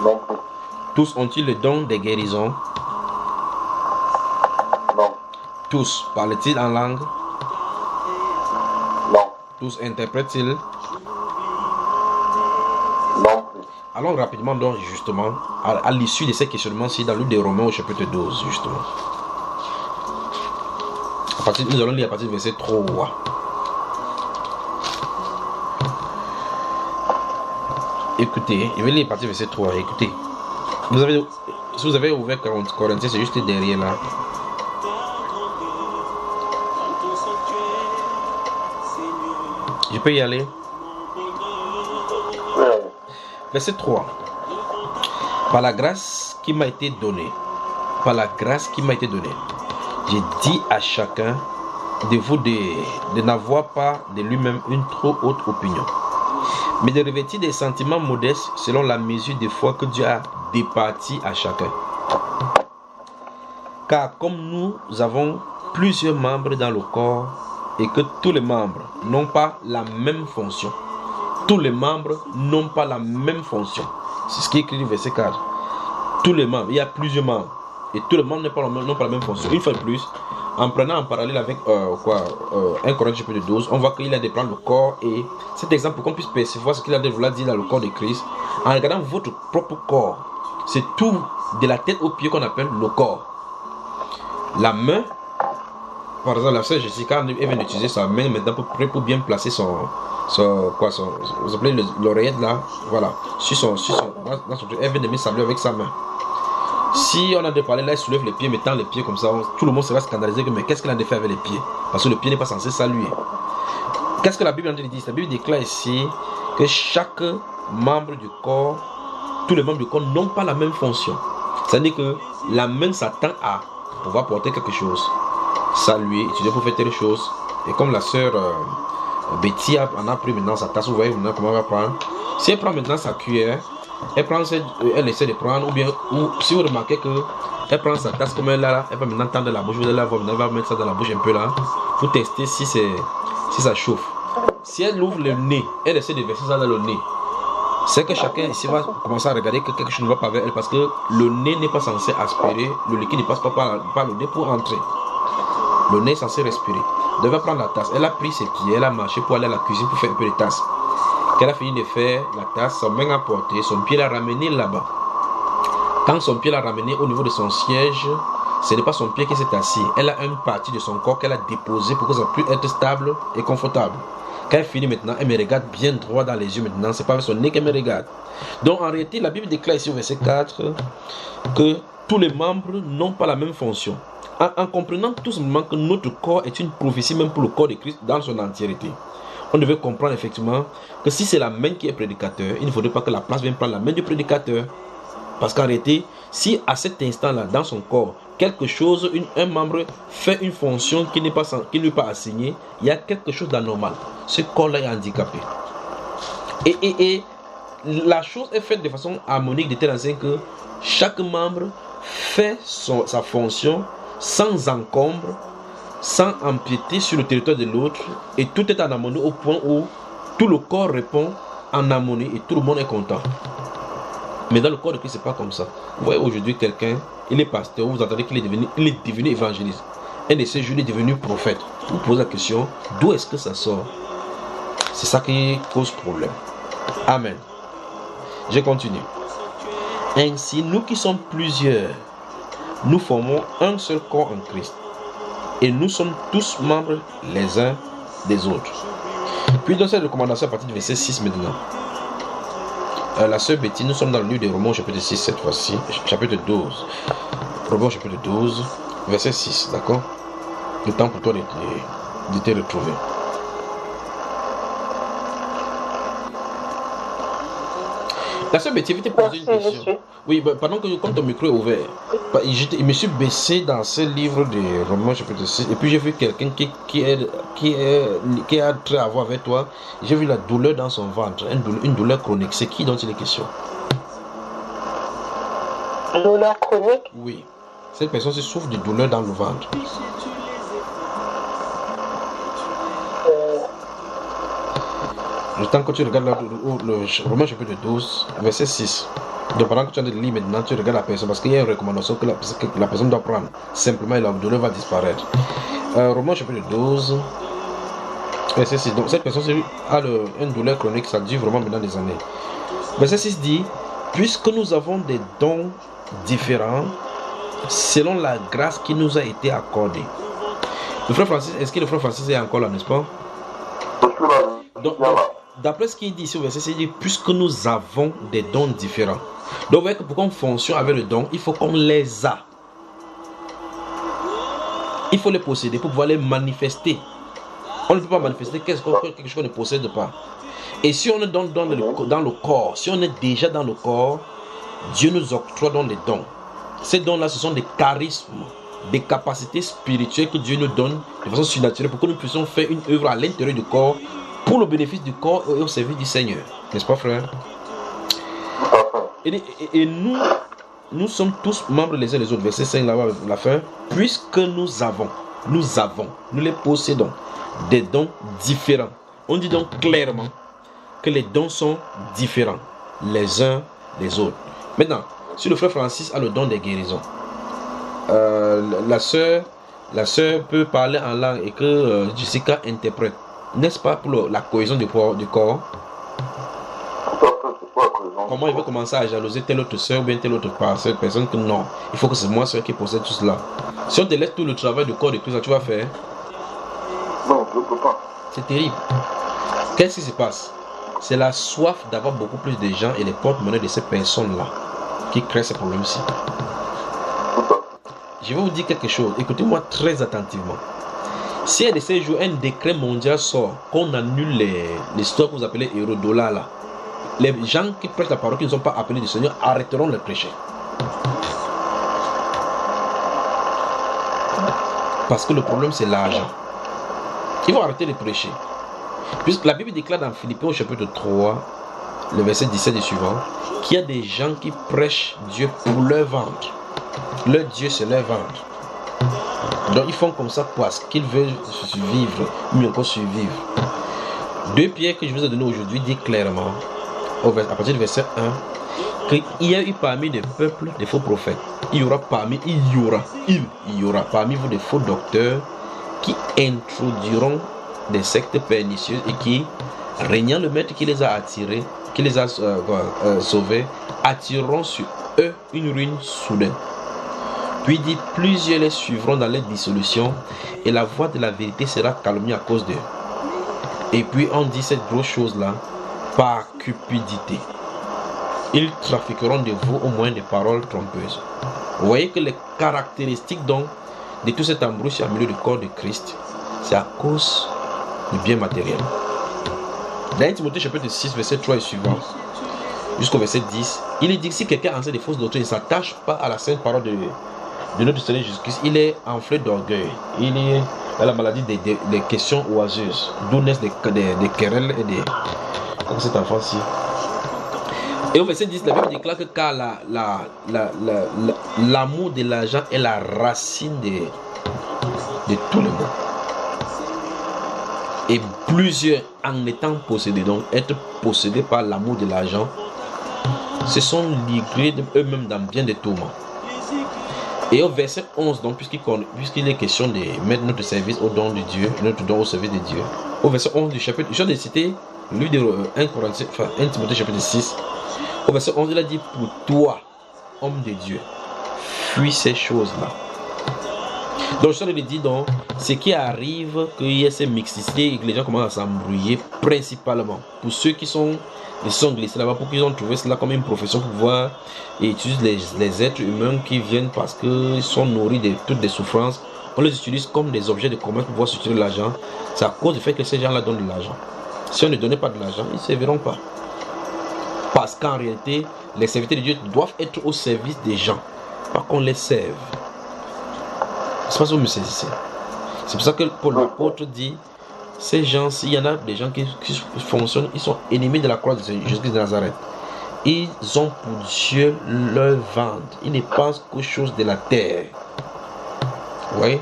Non. Tous ont-ils le don des guérisons? Non. Tous parlent-ils en langue? Non. Tous interprètent-ils? Non. Allons rapidement donc justement à l'issue de ces questionnements-ci dans le livre des Romains au chapitre 12 justement. Nous allons lire à partir du verset 3. Écoutez, je vais lire à partir du verset 3. Écoutez, si vous avez ouvert Corinthiens, c'est juste derrière là. Je peux y aller? Verset 3. Par la grâce qui m'a été donnée, j'ai dit à chacun de vous de n'avoir pas de lui-même une trop haute opinion, mais de revêtir des sentiments modestes selon la mesure de foi que Dieu a départie à chacun. Car comme nous avons plusieurs membres dans le corps et que tous les membres n'ont pas la même fonction, tous les membres n'ont pas la même fonction. C'est ce qui est écrit dans le verset 4. Tous les membres, il y a plusieurs membres et tous les membres n'ont pas la même fonction. Une fois de plus, en prenant en parallèle avec 1 Corinthiens chapitre 12, on voit qu'il a de prendre le corps et cet exemple pour qu'on puisse percevoir ce qu'il a de vouloir dire dans le corps de Christ. En regardant votre propre corps, c'est tout de la tête aux pieds qu'on appelle le corps. La main, par exemple, la sœur Jessica, elle vient d'utiliser sa main maintenant pour bien placer vous appelez l'oreillette là, voilà, elle vient de mettre sa main avec sa main. Si on a de parler là, elle soulève les pieds, mettant les pieds comme ça, tout le monde sera scandalisé. Mais qu'est-ce qu'elle a de faire avec les pieds? Parce que le pied n'est pas censé saluer. Qu'est-ce que la Bible dit? La Bible déclare ici que chaque membre du corps, tous les membres du corps n'ont pas la même fonction. C'est-à-dire que la main s'attend à pouvoir porter quelque chose, saluer, utiliser pour faire telle chose. Et comme la sœur Betty en a pris maintenant sa tasse. Vous voyez maintenant comment elle va prendre. Si elle prend maintenant sa cuillère, elle essaie de prendre, ou si vous remarquez que elle prend sa tasse comme elle là, elle va maintenant tendre la bouche, vous allez la voir, elle va mettre ça dans la bouche un peu là, pour tester si ça chauffe. Si elle ouvre le nez, elle essaie de verser ça dans le nez. C'est que chacun ici va commencer à regarder que quelque chose ne va pas avec elle, parce que le nez n'est pas censé aspirer, le liquide ne passe pas par le nez pour entrer. Le nez est censé respirer. Elle va prendre la tasse. Elle a pris ses pieds, elle a marché pour aller à la cuisine pour faire un peu de tasse. Quand elle a fini de faire la tasse, sa main a porté, son pied l'a ramené là-bas. Quand son pied l'a ramené au niveau de son siège, ce n'est pas son pied qui s'est assis. Elle a une partie de son corps qu'elle a déposée pour que ça puisse être stable et confortable. Quand elle finit maintenant, elle me regarde bien droit dans les yeux maintenant. C'est pas avec son nez qu'elle me regarde. Donc en réalité, la Bible déclare ici au verset 4 que tous les membres n'ont pas la même fonction. En comprenant tout simplement que notre corps est une prophétie même pour le corps de Christ dans son entièreté. On devait comprendre effectivement que si c'est la main qui est prédicateur, il ne faudrait pas que la place vienne prendre la main du prédicateur. Parce qu'en réalité, si à cet instant-là, dans son corps, quelque chose, un membre fait une fonction qui n'est pas assignée, il y a quelque chose d'anormal. Ce corps-là est handicapé. Et la chose est faite de façon harmonique, de telle façon que chaque membre fait sa fonction sans encombre, sans empiéter sur le territoire de l'autre, et tout est en harmonie au point où tout le corps répond en harmonie et tout le monde est content. Mais dans le corps de Christ, c'est pas comme ça. Vous voyez aujourd'hui quelqu'un, il est pasteur, vous entendez qu'il est devenu évangéliste. Un de ces jours, il est devenu prophète. Vous posez la question, d'où est-ce que ça sort? C'est ça qui cause problème. Amen. Je continue. Ainsi, nous qui sommes plusieurs, nous formons un seul corps en Christ. Et nous sommes tous membres les uns des autres. Puis dans cette recommandation à partir du verset 6 maintenant. La sœur Betty, nous sommes dans le livre de Romains chapitre 6 cette fois-ci, chapitre 12. Romains chapitre 12, verset 6, d'accord? Le temps pour toi de te retrouver. La sœur Betty, je vais te poser une question. Oui, pendant que comme ton micro est ouvert, je me suis baissé dans ce livre de Romains chapitre 6 et puis j'ai vu quelqu'un qui a trait à voir avec toi. J'ai vu la douleur dans son ventre, une douleur chronique. C'est qui dont il est question? Douleur chronique? Oui. Cette personne se souffre de douleur dans le ventre. Le temps que tu regardes le Romains chapitre 12, verset 6. Donc pendant que tu es en train de lire maintenant, tu regardes la personne parce qu'il y a une recommandation que la personne doit prendre. Simplement, la douleur va disparaître. Romains chapitre 12, verset 6. Donc cette personne a une douleur chronique, ça dure vraiment maintenant des années. Verset 6 dit, puisque nous avons des dons différents, selon la grâce qui nous a été accordée. Le frère Francis, est-ce que le frère Francis est encore là, n'est-ce pas? Donc, d'après ce qu'il dit ici au verset, il dit puisque nous avons des dons différents. Donc vous voyez que pour qu'on fonctionne avec le don, il faut qu'on les a. Il faut les posséder pour pouvoir les manifester. On ne peut pas manifester quelque chose qu'on ne possède pas. Et si on est dans le corps, si on est déjà dans le corps, Dieu nous octroie dans les dons. Ces dons-là, ce sont des charismes, des capacités spirituelles que Dieu nous donne de façon surnaturelle pour que nous puissions faire une œuvre à l'intérieur du corps pour le bénéfice du corps et au service du Seigneur. N'est-ce pas, frère? Et nous sommes tous membres les uns des autres. Verset 5 là-bas, la fin. Puisque nous les possédons, des dons différents. On dit donc clairement que les dons sont différents les uns des autres. Maintenant, si le frère Francis a le don des guérisons, la sœur peut parler en langue et que Jessica interprète. N'est-ce pas pour la cohésion du corps? Comment il veut commencer à jalouser telle autre soeur ou bien telle autre personne que non. Il faut que c'est moi seul qui possède tout cela. Si on te laisse tout le travail du corps de Christ, tu vas faire? Non, je ne peux pas. C'est terrible. Qu'est-ce qui se passe? C'est la soif d'avoir beaucoup plus de gens et les porte-monnaies de ces personnes-là qui créent ces problèmes-ci. Je vais vous dire quelque chose. Écoutez-moi très attentivement. Si un de ces jours, un décret mondial sort, qu'on annule l'histoire que vous appelez Hérodola là, les gens qui prêchent la parole, qui ne sont pas appelés du Seigneur, arrêteront de prêcher. Parce que le problème, c'est l'argent. Ils vont arrêter de prêcher. Puisque la Bible déclare dans Philippiens au chapitre 3, le verset 17 et suivant, qu'il y a des gens qui prêchent Dieu pour leur ventre. Leur Dieu, c'est leur ventre. Donc ils font comme ça parce qu'ils veulent vivre, mais encore survivre. 2 Pierre que je vous ai donné aujourd'hui dit clairement, à partir du verset 1, qu'il y a eu parmi les peuples des faux prophètes. Il y aura parmi vous des faux docteurs qui introduiront des sectes pernicieuses et qui, régnant le maître qui les a attirés, qui les a sauvés, attireront sur eux une ruine soudaine. Puis dit, plusieurs les suivront dans leur dissolution et la voix de la vérité sera calomniée à cause d'eux. Et puis on dit cette grosse chose-là, par cupidité. Ils trafiqueront de vous au moins des paroles trompeuses. Vous voyez que les caractéristiques donc de tout cet embrouille au milieu du corps de Christ, c'est à cause du bien matériel. Dans 1 Timothée chapitre 6, verset 3 et suivant, jusqu'au verset 10, il est dit que si quelqu'un enseigne des fausses doctrines, ne s'attache pas à la sainte parole de notre Seigneur Jésus-Christ, il est enflé d'orgueil. Il est dans la maladie des questions oiseuses, d'où naissent des querelles et des... Comme cet enfant-ci. Et au verset 10, la Bible déclare que car l'amour de l'argent est la racine de tout le monde. Et plusieurs, en étant possédés, donc être possédés par l'amour de l'argent, se sont livrés eux-mêmes dans bien des tourments. Et au verset 11, donc, puisqu'il est question de mettre notre service au don de Dieu, notre don au service de Dieu, au verset 11 du chapitre, je viens de citer le livre de 1 Timothée chapitre 6, au verset 11, il a dit, pour toi, homme de Dieu, fuis ces choses-là. Donc, je lui dis donc, ce qui arrive, qu'il y ait ces mixicités et que les gens commencent à s'embrouiller, principalement pour ceux qui sont glissés là-bas, pour qu'ils ont trouvé cela comme une profession pour pouvoir utiliser les êtres humains qui viennent parce qu'ils sont nourris de toutes des souffrances. On les utilise comme des objets de commerce pour pouvoir se tirer de l'argent. C'est à cause du fait que ces gens-là donnent de l'argent. Si on ne donnait pas de l'argent, ils ne serviront pas. Parce qu'en réalité, les serviteurs de Dieu doivent être au service des gens, pas qu'on les serve. C'est pas ça que vous me saisissez. C'est pour ça que Paul l'apôtre dit, ces gens, s'il y en a des gens qui fonctionnent, ils sont ennemis de la croix de Jésus-Christ de Nazareth. Ils ont pour Dieu leur ventre. Ils ne pensent qu'aux choses de la terre. Vous voyez?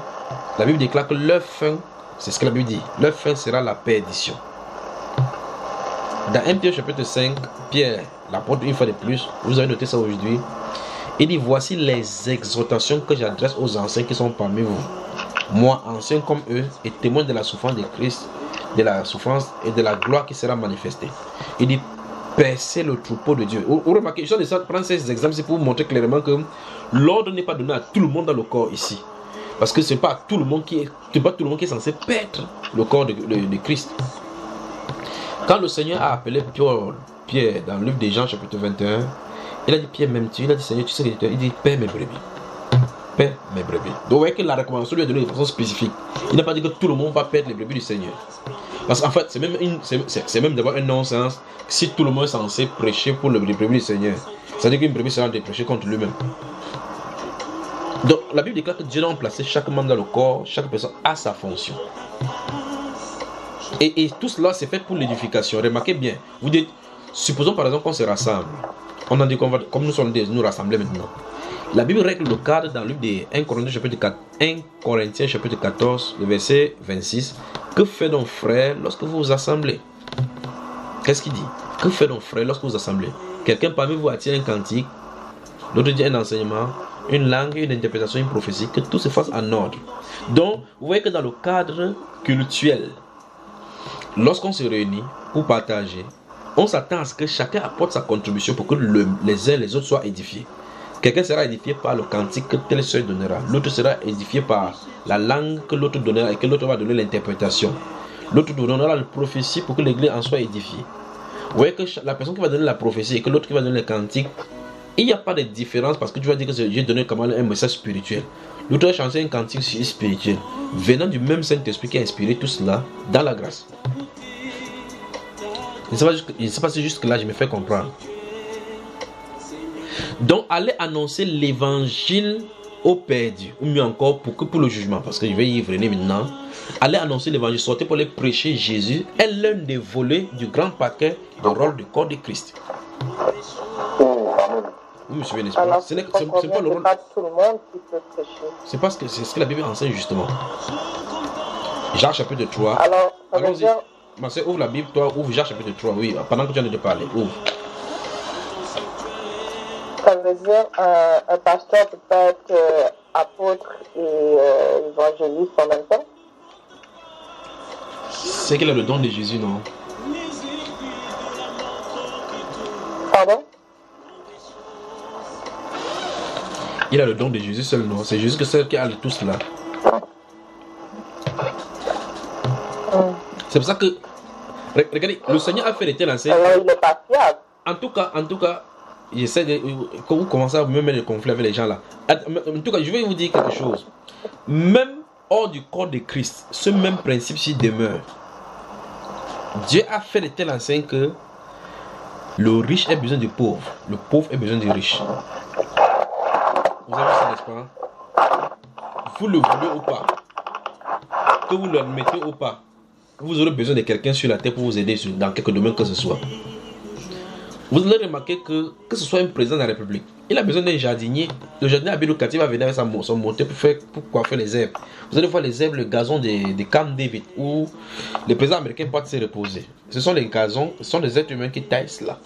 La Bible déclare que leur fin, c'est ce que la Bible dit, leur fin sera la perdition. Dans 1 Pierre chapitre 5, Pierre, l'apôtre une fois de plus, vous avez noté ça aujourd'hui, il dit, voici les exhortations que j'adresse aux anciens qui sont parmi vous. Moi, ancien comme eux, et témoin de la souffrance de Christ, de la souffrance et de la gloire qui sera manifestée. Il dit, percez le troupeau de Dieu. Vous remarquez, je vais prendre ces exemples, c'est pour vous montrer clairement que l'ordre n'est pas donné à tout le monde dans le corps ici. Parce que ce n'est pas tout le monde qui est censé perdre le corps de Christ. Quand le Seigneur a appelé Pierre dans le livre de Jean chapitre 21, il a dit, Pierre, m'aimes-tu? Il a dit, Seigneur, tu sais que il dit, paie mes brebis. Paie mes brebis. Donc, vous voyez que la recommandation lui est donnée de façon spécifique. Il n'a pas dit que tout le monde va perdre les brebis du Seigneur. Parce qu'en fait, c'est même d'abord un non-sens si tout le monde est censé prêcher pour les brebis du Seigneur. C'est-à-dire qu'une brebis sera prêchée contre lui-même. Donc, la Bible déclare que Dieu a placé chaque membre dans le corps, chaque personne a sa fonction. Et tout cela, c'est fait pour l'édification. Remarquez bien. Vous dites, supposons par exemple qu'on se rassemble. On a dit qu'on va, comme nous sommes nous rassembler maintenant. La Bible règle le cadre dans le livre de 1 Corinthiens chapitre 14, le verset 26. Que fait donc frère lorsque vous vous assemblez? Qu'est-ce qu'il dit? Que fait donc frère lorsque vous vous assemblez? Quelqu'un parmi vous attire un cantique, l'autre dit un enseignement, une langue, une interprétation, une prophétie, que tout se fasse en ordre. Donc, vous voyez que dans le cadre cultuel, lorsqu'on se réunit pour partager, on s'attend à ce que chacun apporte sa contribution pour que les uns les autres soient édifiés. Quelqu'un sera édifié par le cantique que tel seul donnera. L'autre sera édifié par la langue que l'autre donnera et que l'autre va donner l'interprétation. L'autre donnera la prophétie pour que l'église en soit édifiée. Vous voyez que la personne qui va donner la prophétie et que l'autre qui va donner le cantique, il n'y a pas de différence parce que tu vas dire que Dieu donne comme un message spirituel. L'autre va chanter un cantique spirituel venant du même Saint-Esprit qui a inspiré tout cela dans la grâce. Je ne sais pas si jusque là je me fais comprendre. Donc allez annoncer l'évangile aux perdus, ou mieux encore pour le jugement, parce que je vais y revenir maintenant. Aller annoncer l'évangile, sortir pour aller prêcher Jésus est l'un des volets du grand paquet du rôle du corps de Christ. Amen. Oui, monsieur, n'est-ce pas? Alors, Ce n'est c'est pas le rôle. pas tout le monde qui peut prêcher. C'est ce que la Bible enseigne justement. Jacques chapitre 3. Alors, ça veut Allons-y. dire, Ma soeur, ouvre la Bible, toi, ouvre Jacques chapitre 3. Oui, pendant que tu viens de parler, ouvre. un pasteur peut pas être apôtre et évangéliste en même temps. C'est qu'il a le don de Jésus, non? Pardon? Il a le don de Jésus seul, non? C'est Jésus que seul qui a tout cela. C'est pour ça que, regardez, le Seigneur a fait de tels enseignements. Alors, il n'est pas fiable. En tout cas, j'essaie de. Quand vous commencez à me mettre des conflits avec les gens là. En tout cas, je vais vous dire quelque chose. Même hors du corps de Christ, ce même principe-ci demeure. Dieu a fait de tels enseignements que le riche a besoin du pauvre, le pauvre a besoin du riche. Vous avez ça, n'est-ce pas? Vous le voulez ou pas, que vous l'admettez ou pas, vous aurez besoin de quelqu'un sur la terre pour vous aider dans quelque domaine que ce soit. Vous allez remarquer que ce soit un président de la République, il a besoin d'un jardinier. Le jardinier habite au quartier va venir avec son moteur pour coiffer les herbes. Vous allez voir les herbes, le gazon de Camp David, où le président américain peut se reposer. Ce sont les gazons, ce sont des êtres humains qui taillent cela.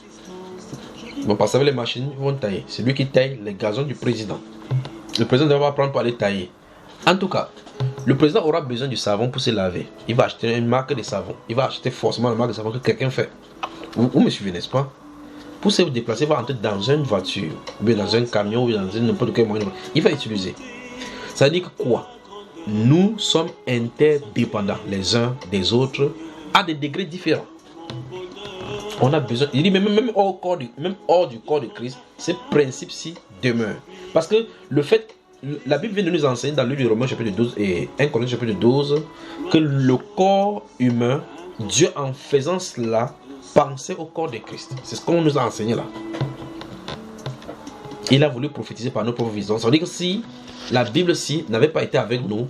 Bon, parce que les machines vont tailler. C'est lui qui taille les gazons du président. Le président ne va pas prendre pour aller tailler. En tout cas, le président aura besoin du savon pour se laver. Il va acheter une marque de savon. Il va acheter forcément la marque de savon que quelqu'un fait. Vous me suivez, n'est-ce pas? Pour se déplacer, il va entrer dans une voiture, ou bien dans un camion, ou bien dans n'importe quel moyen. Il va utiliser. Ça veut dire que quoi? Nous sommes interdépendants les uns des autres à des degrés différents. On a besoin. Il dit même hors du corps de Christ, ces principes-ci demeurent. Parce que le fait, la Bible vient de nous enseigner dans le livre de Romains chapitre 12 et 1 Corinthiens chapitre 12 que le corps humain, Dieu en faisant cela, pensait au corps de Christ. C'est ce qu'on nous a enseigné là. Il a voulu prophétiser par nos propres visions. Ça veut dire que si la Bible-ci n'avait pas été avec nous,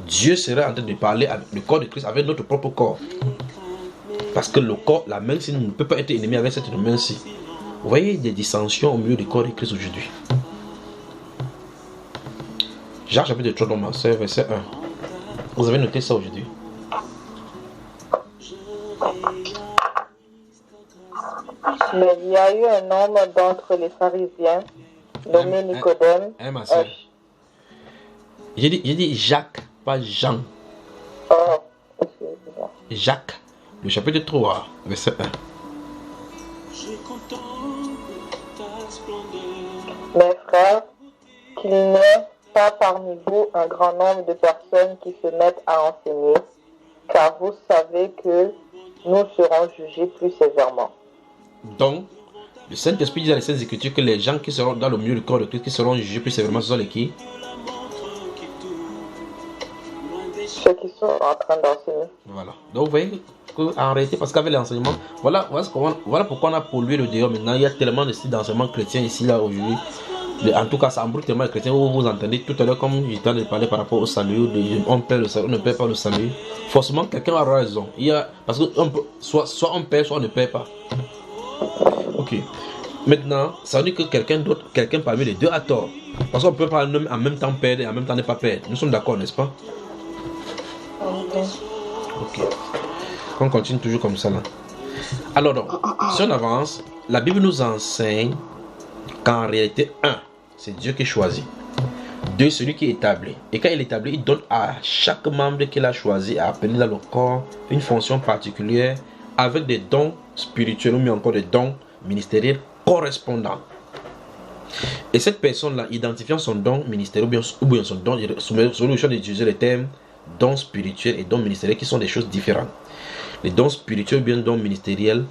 Dieu serait en train de parler avec le corps de Christ, avec notre propre corps. Parce que le corps, la main-ci ne peut pas être ennemi avec cette main-ci. Vous voyez des dissensions au milieu du corps de Christ aujourd'hui. Jacques chapitre 3 dans ma soeur, verset 1. Vous avez noté ça aujourd'hui. Mais il y a eu un homme d'entre les pharisiens, nommé Nicodème. Ma soeur. J'ai dit Jacques, pas Jean. Oh, excusez-moi. Jacques, le chapitre 3, verset 1. Mes frères, qu'il n'ait pas parmi vous un grand nombre de personnes qui se mettent à enseigner, car vous savez que nous serons jugés plus sévèrement. Donc, le Saint-Esprit dit dans les Saintes Écritures que les gens qui seront dans le milieu du corps de Christ, qui seront jugés plus sévèrement, ce sont les qui? Ceux qui sont en train d'enseigner. Voilà. Donc, vous voyez qu'en réalité, parce qu'avec l'enseignement, voilà pourquoi on a pollué le dehors maintenant. Il y a tellement de styles d'enseignement chrétien ici, là, aujourd'hui. En tout cas, ça embrouille tellement les chrétiens. Vous entendez tout à l'heure, comme j'étais en train de parler par rapport au salut, on perd le salut, on ne perd pas le salut. Forcément, quelqu'un aura raison. Parce que soit on perd, soit on ne perd pas. Ok. Maintenant, ça veut dire que quelqu'un parmi les deux a tort. Parce qu'on ne peut pas en même temps perdre et en même temps ne pas perdre. Nous sommes d'accord, n'est-ce pas? Ok. On continue toujours comme ça là. Alors donc, si on avance, la Bible nous enseigne qu'en réalité, 1, c'est Dieu qui choisit. 2, celui qui établit. Et quand il établit, il donne à chaque membre qu'il a choisi à appeler dans le corps une fonction particulière avec des dons spirituels ou mieux encore des dons ministériels correspondants. Et cette personne-là, identifiant son don ministériel ou bien son don, selon le choix d'utiliser les termes dons spirituels et dons ministériels qui sont des choses différentes. Les dons spirituels ou bien dons ministériels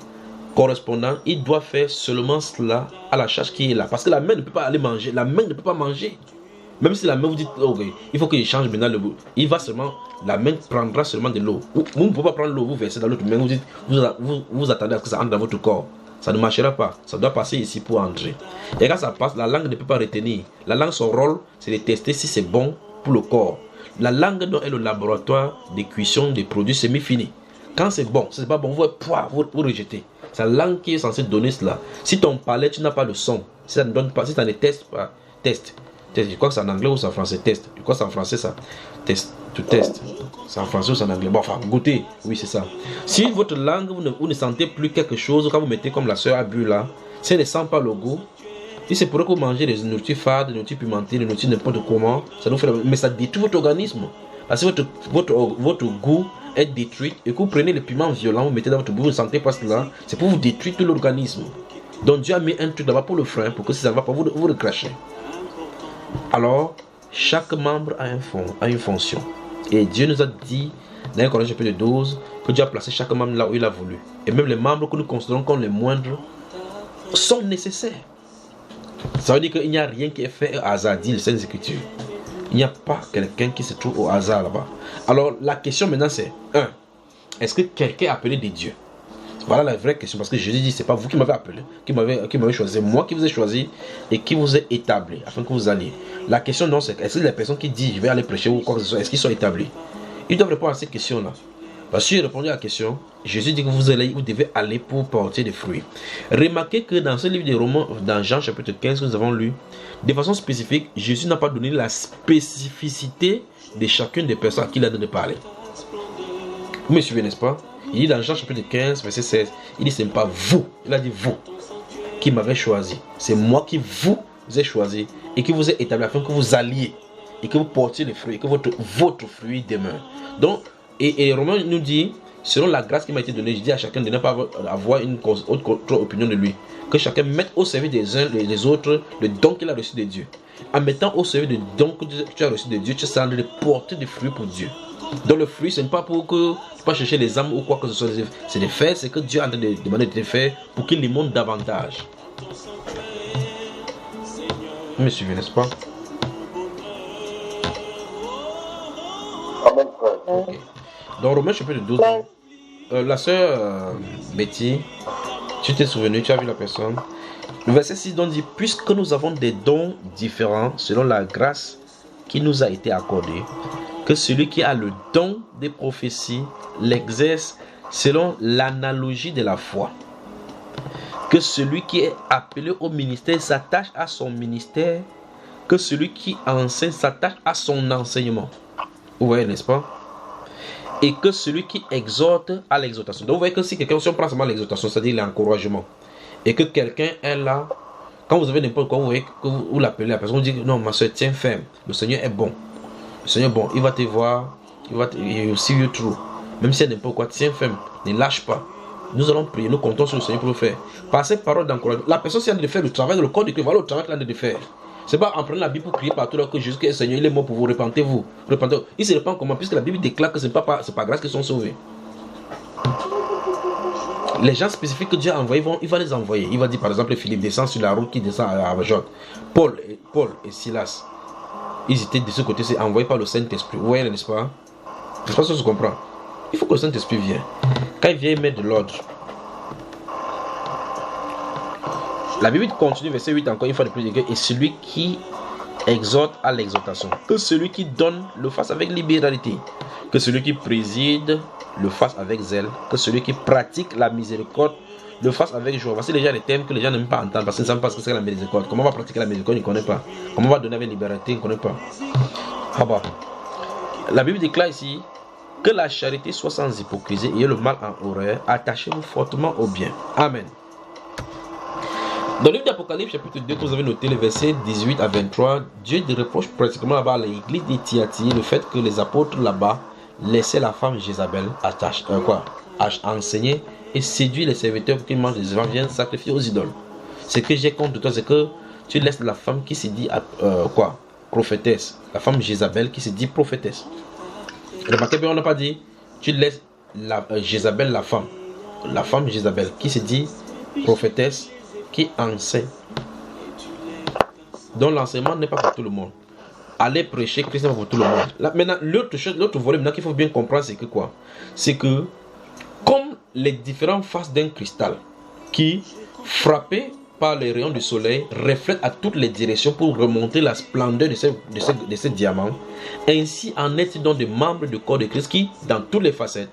correspondants, il doit faire seulement cela à la charge qui est là. Parce que la main ne peut pas aller manger. La main ne peut pas manger. Même si la main vous dit, ok, il faut qu'il change maintenant le bout. La main prendra seulement de l'eau. Vous ne pouvez pas prendre l'eau, vous versez dans l'autre main. Vous dites, vous attendez à ce que ça entre dans votre corps. Ça ne marchera pas. Ça doit passer ici pour entrer. Et quand ça passe, la langue ne peut pas retenir. La langue, son rôle, c'est de tester si c'est bon pour le corps. La langue est le laboratoire de cuisson des produits semi-finis. Quand c'est bon, c'est pas bon, vous rejetez. C'est la langue qui est censée donner cela. Si ton palais, tu n'as pas le son, si ça ne donne pas, si ça ne teste pas, teste. Je crois que c'est en anglais ou c'est en français, test. Je crois que c'est en français ça. Test, tu testes. C'est en français ou c'est en anglais. Bon, enfin, goûtez. Oui, c'est ça. Si votre langue, vous ne sentez plus quelque chose, quand vous mettez comme la sœur a bu là, si elle ne sent pas le goût, si c'est pour que vous mangez des nourritures fades, des nourritures pimentées, des nourritures n'importe comment, ça nous fait mais ça détruit votre organisme. Parce que votre goût est détruit et que vous prenez le piment violent, vous mettez dans votre bouche, vous ne sentez pas cela, c'est pour vous détruire tout l'organisme. Donc Dieu a mis un truc là-bas pour le frein, pour que si ça ne va pas, vous le crachez. Alors, chaque membre a une fonction. Et Dieu nous a dit, dans 1 Corinthiens chapitre 12, que Dieu a placé chaque membre là où il a voulu. Et même les membres que nous considérons comme les moindres sont nécessaires. Ça veut dire qu'il n'y a rien qui est fait au hasard, dit les Saintes Écritures. Il n'y a pas quelqu'un qui se trouve au hasard là-bas. Alors, la question maintenant c'est, 1. Est-ce que quelqu'un est appelé de Dieu? Voilà la vraie question, parce que Jésus dit, c'est pas vous qui m'avez appelé, qui m'avez choisi, c'est moi qui vous ai choisi et qui vous ai établi, afin que vous alliez. La question non, c'est est-ce que les personnes qui disent, je vais aller prêcher ou quoi que ce soit, est-ce qu'ils sont établis? Ils doivent répondre à cette question-là. Parce que si j'ai répondu à la question, Jésus dit que vous devez aller pour porter des fruits. Remarquez que dans ce livre des Romains, dans Jean chapitre 15 que nous avons lu, de façon spécifique, Jésus n'a pas donné la spécificité de chacune des personnes à qui il a donné de parler. Vous me suivez, n'est-ce pas? Il dit dans Jean chapitre 15, verset 16, il dit, ce n'est pas vous, il a dit vous, qui m'avez choisi. C'est moi qui vous ai choisi et qui vous ai établi afin que vous alliez et que vous portiez les fruits et que votre fruit demeure. Donc, et Romain nous dit, selon la grâce qui m'a été donnée, je dis à chacun de ne pas avoir une autre opinion de lui. Que chacun mette au service des uns et des autres le don qu'il a reçu de Dieu. En mettant au service du don que tu as reçu de Dieu, tu es en train de porter des fruits pour Dieu. Donc le fruit, ce n'est pas pour que tu pas chercher les âmes ou quoi que ce soit. C'est de faire ce que Dieu est en train de demander de te faire pour qu'il les montre davantage. Vous me suivez, n'est-ce pas? Amen, frère. Okay. Dans Romains chapitre 12, la sœur Betty, tu t'es souvenu, tu as vu la personne. Le verset 6 dit, puisque nous avons des dons différents selon la grâce qui nous a été accordée, que celui qui a le don des prophéties l'exerce selon l'analogie de la foi. Que celui qui est appelé au ministère s'attache à son ministère, que celui qui enseigne s'attache à son enseignement. Vous voyez, n'est-ce pas? Et que celui qui exhorte à l'exhortation. Donc vous voyez que si quelqu'un, si on prend seulement l'exhortation, c'est-à-dire l'encouragement, et que quelqu'un est là, quand vous avez n'importe quoi, vous voyez que vous l'appelez la personne, vous dites non, ma soeur, tiens ferme, le Seigneur est bon. Le Seigneur est bon, il va te voir, il will see you through. Même si il y a n'importe quoi, tiens ferme, ne lâche pas. Nous allons prier, nous comptons sur le Seigneur pour le faire. Par ces paroles d'encouragement, la personne s'est en train de faire le travail dans le corps de Christ, voilà le travail qu'il a en train de faire. C'est pas en prenant la Bible pour crier partout là que Jésus est Seigneur, il est mort pour vous, repentez-vous. Repentez-vous. Il se repent comment? Puisque la Bible déclare que c'est pas grâce qu'ils sont sauvés. Les gens spécifiques que Dieu a envoyés, il va les envoyer. Il va dire par exemple Philippe descend sur la route qui descend à Jotte. Paul et Silas, ils étaient de ce côté, c'est envoyé par le Saint-Esprit. Vous voyez, n'est-ce pas? Je pense que ça se comprend. Il faut que le Saint-Esprit vienne. Quand il vient, il met de l'ordre. La Bible continue, verset 8 encore une fois de plus, et celui qui exhorte à l'exhortation, que celui qui donne le fasse avec libéralité, que celui qui préside le fasse avec zèle, que celui qui pratique la miséricorde le fasse avec joie. Voici déjà les thèmes que les gens n'aiment pas entendre parce qu'ils ne savent pas ce que c'est la miséricorde. Comment on va pratiquer la miséricorde, ils ne connaissent pas. Comment on va donner avec liberté, ils ne connaissent pas. Ah bah. La Bible déclare ici que la charité soit sans hypocrisie et le mal en horreur. Attachez-vous fortement au bien. Amen. Dans le livre d'Apocalypse, chapitre 2, que vous avez noté les versets 18 à 23, Dieu reproche pratiquement là-bas à l'église de Thyatire le fait que les apôtres là-bas laissaient la femme Jézabel enseigner et séduire les serviteurs pour qu'ils mangent des œufs, viennent sacrifier aux idoles. Ce que j'ai contre toi, c'est que tu laisses la femme qui se dit prophétesse, la femme Jézabel qui se dit prophétesse. Remarquez bien, on n'a pas dit tu laisses Jézabel la femme Jézabel qui se dit prophétesse, qui enseigne. Donc l'enseignement n'est pas pour tout le monde. Aller prêcher Christ n'est pas pour tout le monde. Là, maintenant, l'autre volet maintenant qu'il faut bien comprendre, c'est que quoi? C'est que comme les différentes faces d'un cristal qui frappé par les rayons du soleil, reflète à toutes les directions pour remonter la splendeur de ces diamants. Ainsi en est-il donc des membres du corps de Christ qui, dans toutes les facettes,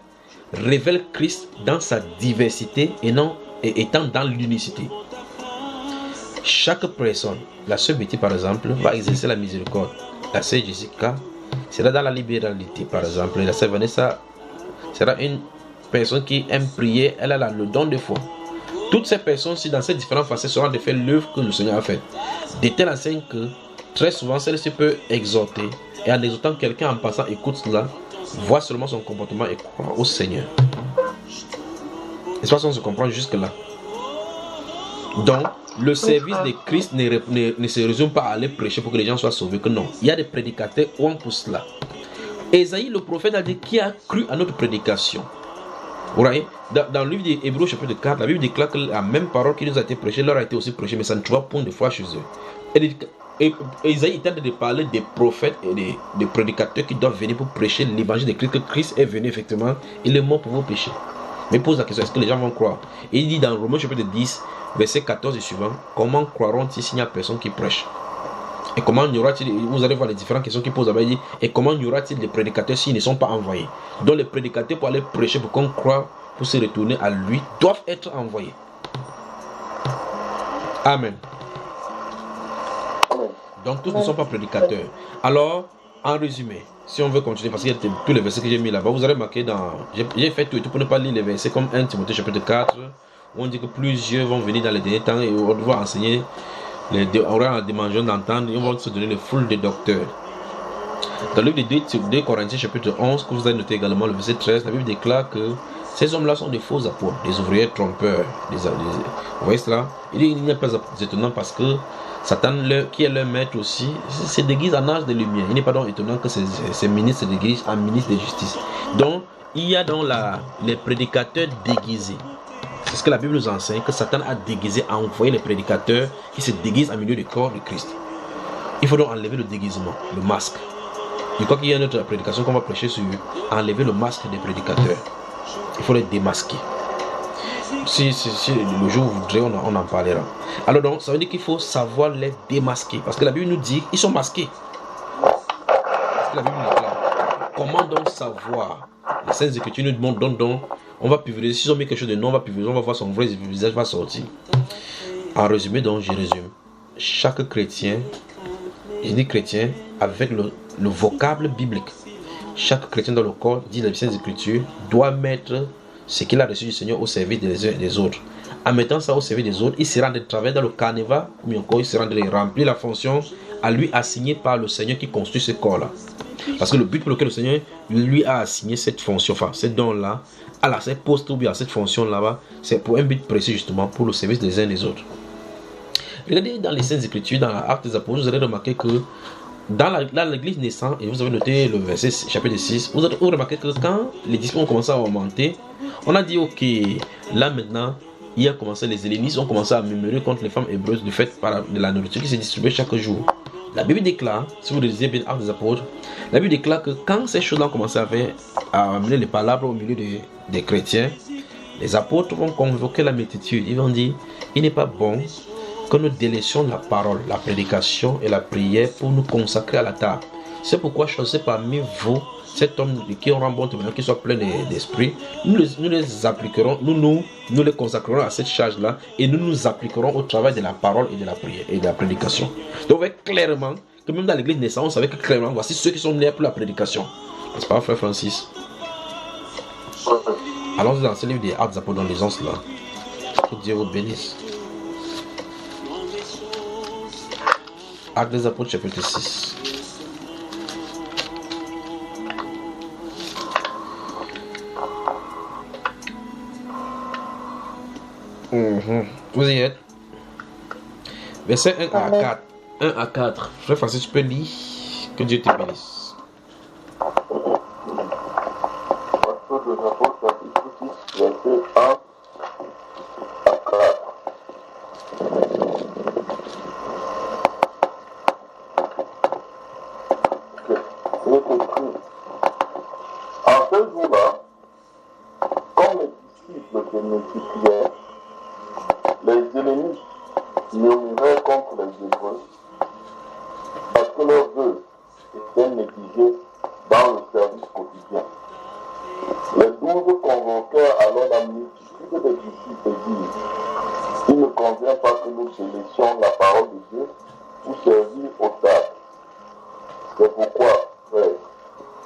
révèlent Christ dans sa diversité et étant dans l'unicité. Chaque personne, la sœur Betty par exemple, va exercer la miséricorde. La sœur Jessica sera dans la libéralité par exemple. La sœur Vanessa sera une personne qui aime prier, elle a le don de foi. Toutes ces personnes-ci, dans ces différentes facettes, seront de faire l'œuvre que le Seigneur a faite. De telle enseigne que, très souvent, celle-ci peut exhorter. Et en exhortant quelqu'un en passant, écoute cela, voit seulement son comportement et croit au Seigneur. Est-ce qu'on se comprend jusque-là? Donc, le service de Christ ne se résume pas à aller prêcher pour que les gens soient sauvés. Que non, il y a des prédicateurs ou pour cela. Ésaïe, le prophète, a dit qui a cru à notre prédication. Vous voyez, dans le livre d'Hébreux chapitre 4, la Bible déclare que la même parole qui nous a été prêchée leur a été aussi prêchée, mais ça ne trouve pas point de foi chez eux. Et Ésaïe est en train de parler des prophètes et des prédicateurs qui doivent venir pour prêcher l'évangile de Christ, que Christ est venu effectivement, il est mort pour vos péchés. Mais pose la question, est-ce que les gens vont croire? Et il dit dans Romains chapitre 10, verset 14 et suivant, comment croiront-ils s'il n'y a personne qui prêche? Et comment y aura-t-il, vous allez voir les différentes questions qu'il pose là-bas, il dit, et comment y aura-t-il des prédicateurs s'ils ne sont pas envoyés? Donc les prédicateurs pour aller prêcher, pour qu'on croit, pour se retourner à lui, doivent être envoyés. Amen. Donc tous ne sont pas prédicateurs. Alors, en résumé, si on veut continuer, parce qu'il y a tous les versets que j'ai mis là-bas, vous allez marquer dans... J'ai fait tout et tout pour ne pas lire les versets comme 1 Timothée chapitre 4, où on dit que plusieurs vont venir dans les derniers temps et on doit enseigner, on aura des mangeurs d'entendre et on va se donner le foule des docteurs. Dans le livre de 2 Corinthiens chapitre 11, que vous avez noté également le verset 13, la Bible déclare que ces hommes-là sont des faux apôtres, des ouvriers trompeurs. Vous voyez cela? Il n'est pas étonnant parce que Satan, qui est leur maître aussi, se déguise en âge de lumière. Il n'est pas donc étonnant que ces ministres se déguisent en ministres de justice. Donc, il y a donc les prédicateurs déguisés. C'est ce que la Bible nous enseigne, que Satan a déguisé, a envoyé les prédicateurs qui se déguisent en milieu du corps de Christ. Il faut donc enlever le déguisement, le masque. Je crois qu'il y a une autre prédication qu'on va prêcher sur enlever le masque des prédicateurs. Il faut les démasquer. Si le jour où vous voudrez, on en parlera. Alors donc, ça veut dire qu'il faut savoir les démasquer. Parce que la Bible nous dit qu'ils sont masqués. Parce que la Bible nous déclare. Comment donc savoir? Les Saintes Écritures nous demandent donc, on va pulvériser. Si on met quelque chose de non, on va pulvériser, on va voir son vrai visage va sortir. En résumé, donc, je résume. Chaque chrétien, je dis chrétien avec le vocable biblique. Chaque chrétien dans le corps, dit les Saintes Écritures, doit mettre ce qu'il a reçu du Seigneur au service des uns et des autres. En mettant ça au service des autres, il sera de travailler dans le carnaval, ou encore il sera de remplir la fonction à lui assignée par le Seigneur qui construit ce corps-là. Parce que le but pour lequel le Seigneur lui a assigné cette fonction, enfin, cette don-là, à cette poste ou bien à cette fonction-là, c'est pour un but précis justement, pour le service des uns et des autres. Regardez dans les Saintes Écritures, dans l'Acte des Apôtres, vous allez remarquer que dans l'église naissante, et vous avez noté le verset chapitre 6, vous remarquez que quand les disciples ont commencé à augmenter, on a dit ok, là maintenant, il a commencé, les hellénistes ont commencé à murmurer contre les femmes hébreuses du fait de la nourriture qui se distribuait chaque jour. La Bible déclare, si vous lisez bien l'Acte des Apôtres, la Bible déclare que quand ces choses-là ont commencé à amener les palabres au milieu des chrétiens, les apôtres vont convoquer la multitude. Ils vont dire, il n'est pas bon que nous délaissions la parole, la prédication et la prière pour nous consacrer à la table. C'est pourquoi choisissez parmi vous cet homme qui aura un bon témoignage, qui soit plein d'esprit. Nous les appliquerons, nous les consacrerons à cette charge-là et nous nous appliquerons au travail de la parole et de la prière et de la prédication. Donc, on voit clairement que même dans l'église naissante, on savait que clairement, voici ceux qui sont nés pour la prédication. N'est-ce pas, frère Francis? Allons-y dans ce livre des Actes des Apôtres, dans les onces là. Que Dieu vous bénisse. Actes des Apôtres, chapitre 6. Vous y êtes. Verset 1 à 4. 1 à 4. Frère Francis, tu peux lire. Que Dieu te bénisse. Actes des Apôtres, chapitre 6, verset 1 à 4. Il est écrit, en ce jour-là, comme les disciples se multipliaient, les ennemis murmuraient contre les Hébreux parce que leurs vœux étaient négligés dans le service quotidien. Les 12 convoquèrent alors la multitude des disciples et dirent: il ne convient pas que nous délaissions la parole de Dieu pour servir aux tables. C'est pourquoi, frères,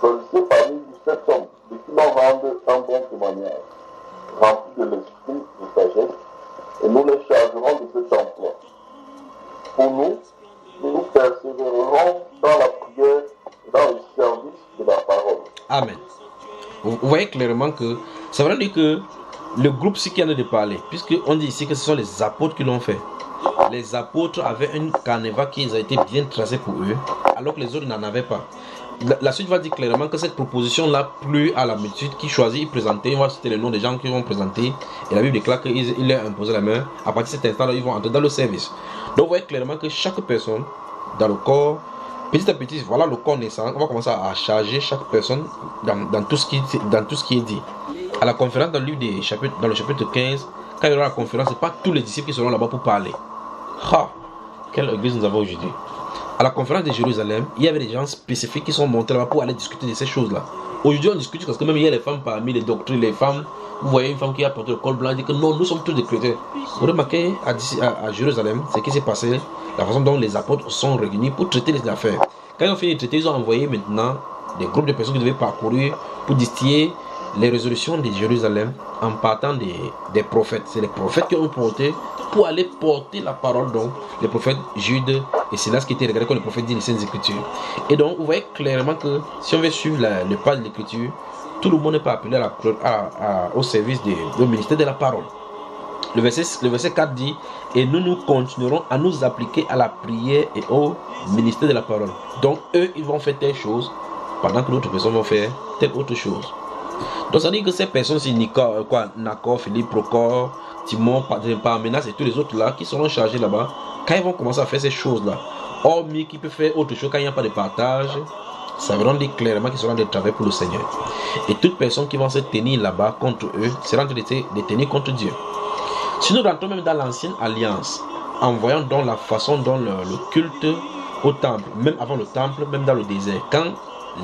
choisissez parmi vous 7 hommes de qui l'on rende un bon témoignage, remplis de l'esprit de sagesse, et nous les chargerons de cet emploi. Pour nous persévérerons dans la prière et dans le service de la parole. Amen. Vous voyez clairement que ça veut dire que le groupe ci qui en a de parler, puisqu'on dit ici que ce sont les apôtres qui l'ont fait. Les apôtres avaient un canevas qui a été bien tracé pour eux, alors que les autres n'en avaient pas. La suite va dire clairement que cette proposition-là plut à la multitude qui choisit, présenter, on va citer le nom des gens qui vont présenter, et la Bible déclare qu'il leur a imposé la main. À partir de cet instant-là, ils vont entrer dans le service. Donc vous voyez clairement que chaque personne dans le corps, petit à petit, voilà le corps naissant, on va commencer à charger chaque personne dans tout ce qui est dit. À la conférence dans le chapitre 15, quand il y aura la conférence, ce n'est pas tous les disciples qui seront là-bas pour parler. Quelle église nous avons aujourd'hui. À la conférence de Jérusalem, il y avait des gens spécifiques qui sont montés là-bas pour aller discuter de ces choses-là. Aujourd'hui, on discute parce que même il y a les femmes parmi les doctrines, les femmes. Vous voyez une femme qui a porté le col blanc, elle dit que non, nous sommes tous des chrétiens. Vous remarquez à Jérusalem, ce qui s'est passé, la façon dont les apôtres sont réunis pour traiter les affaires. Quand ils ont fini de traiter, ils ont envoyé maintenant des groupes de personnes qui devaient parcourir pour distiller les résolutions de Jérusalem en partant des prophètes. C'est les prophètes qui ont porté pour aller porter la parole, donc les prophètes Jude et c'est là ce qui était regardé comme les prophètes dit les Saintes Écritures. Et donc vous voyez clairement que si on veut suivre le pas de l'Écriture, tout le monde n'est pas appelé au service du ministère de la parole. Le verset 4 dit: et nous continuerons à nous appliquer à la prière et au ministère de la parole. Donc eux, ils vont faire telle chose pendant que d'autres personnes vont faire telle autre chose. Donc ça veut dire que ces personnes, c'est Nacor, Philippe, Procor, Timon, Parménas et tous les autres là qui seront chargés là-bas, quand ils vont commencer à faire ces choses-là, hormis qui peut faire autre chose quand il n'y a pas de partage, ça veut dire clairement qu'ils seront des travail pour le Seigneur. Et toute personne qui va se tenir là-bas contre eux sera en train de tenir contre Dieu. Si nous rentrons même dans l'ancienne alliance, en voyant donc la façon dont le culte au temple, même avant le temple, même dans le désert, quand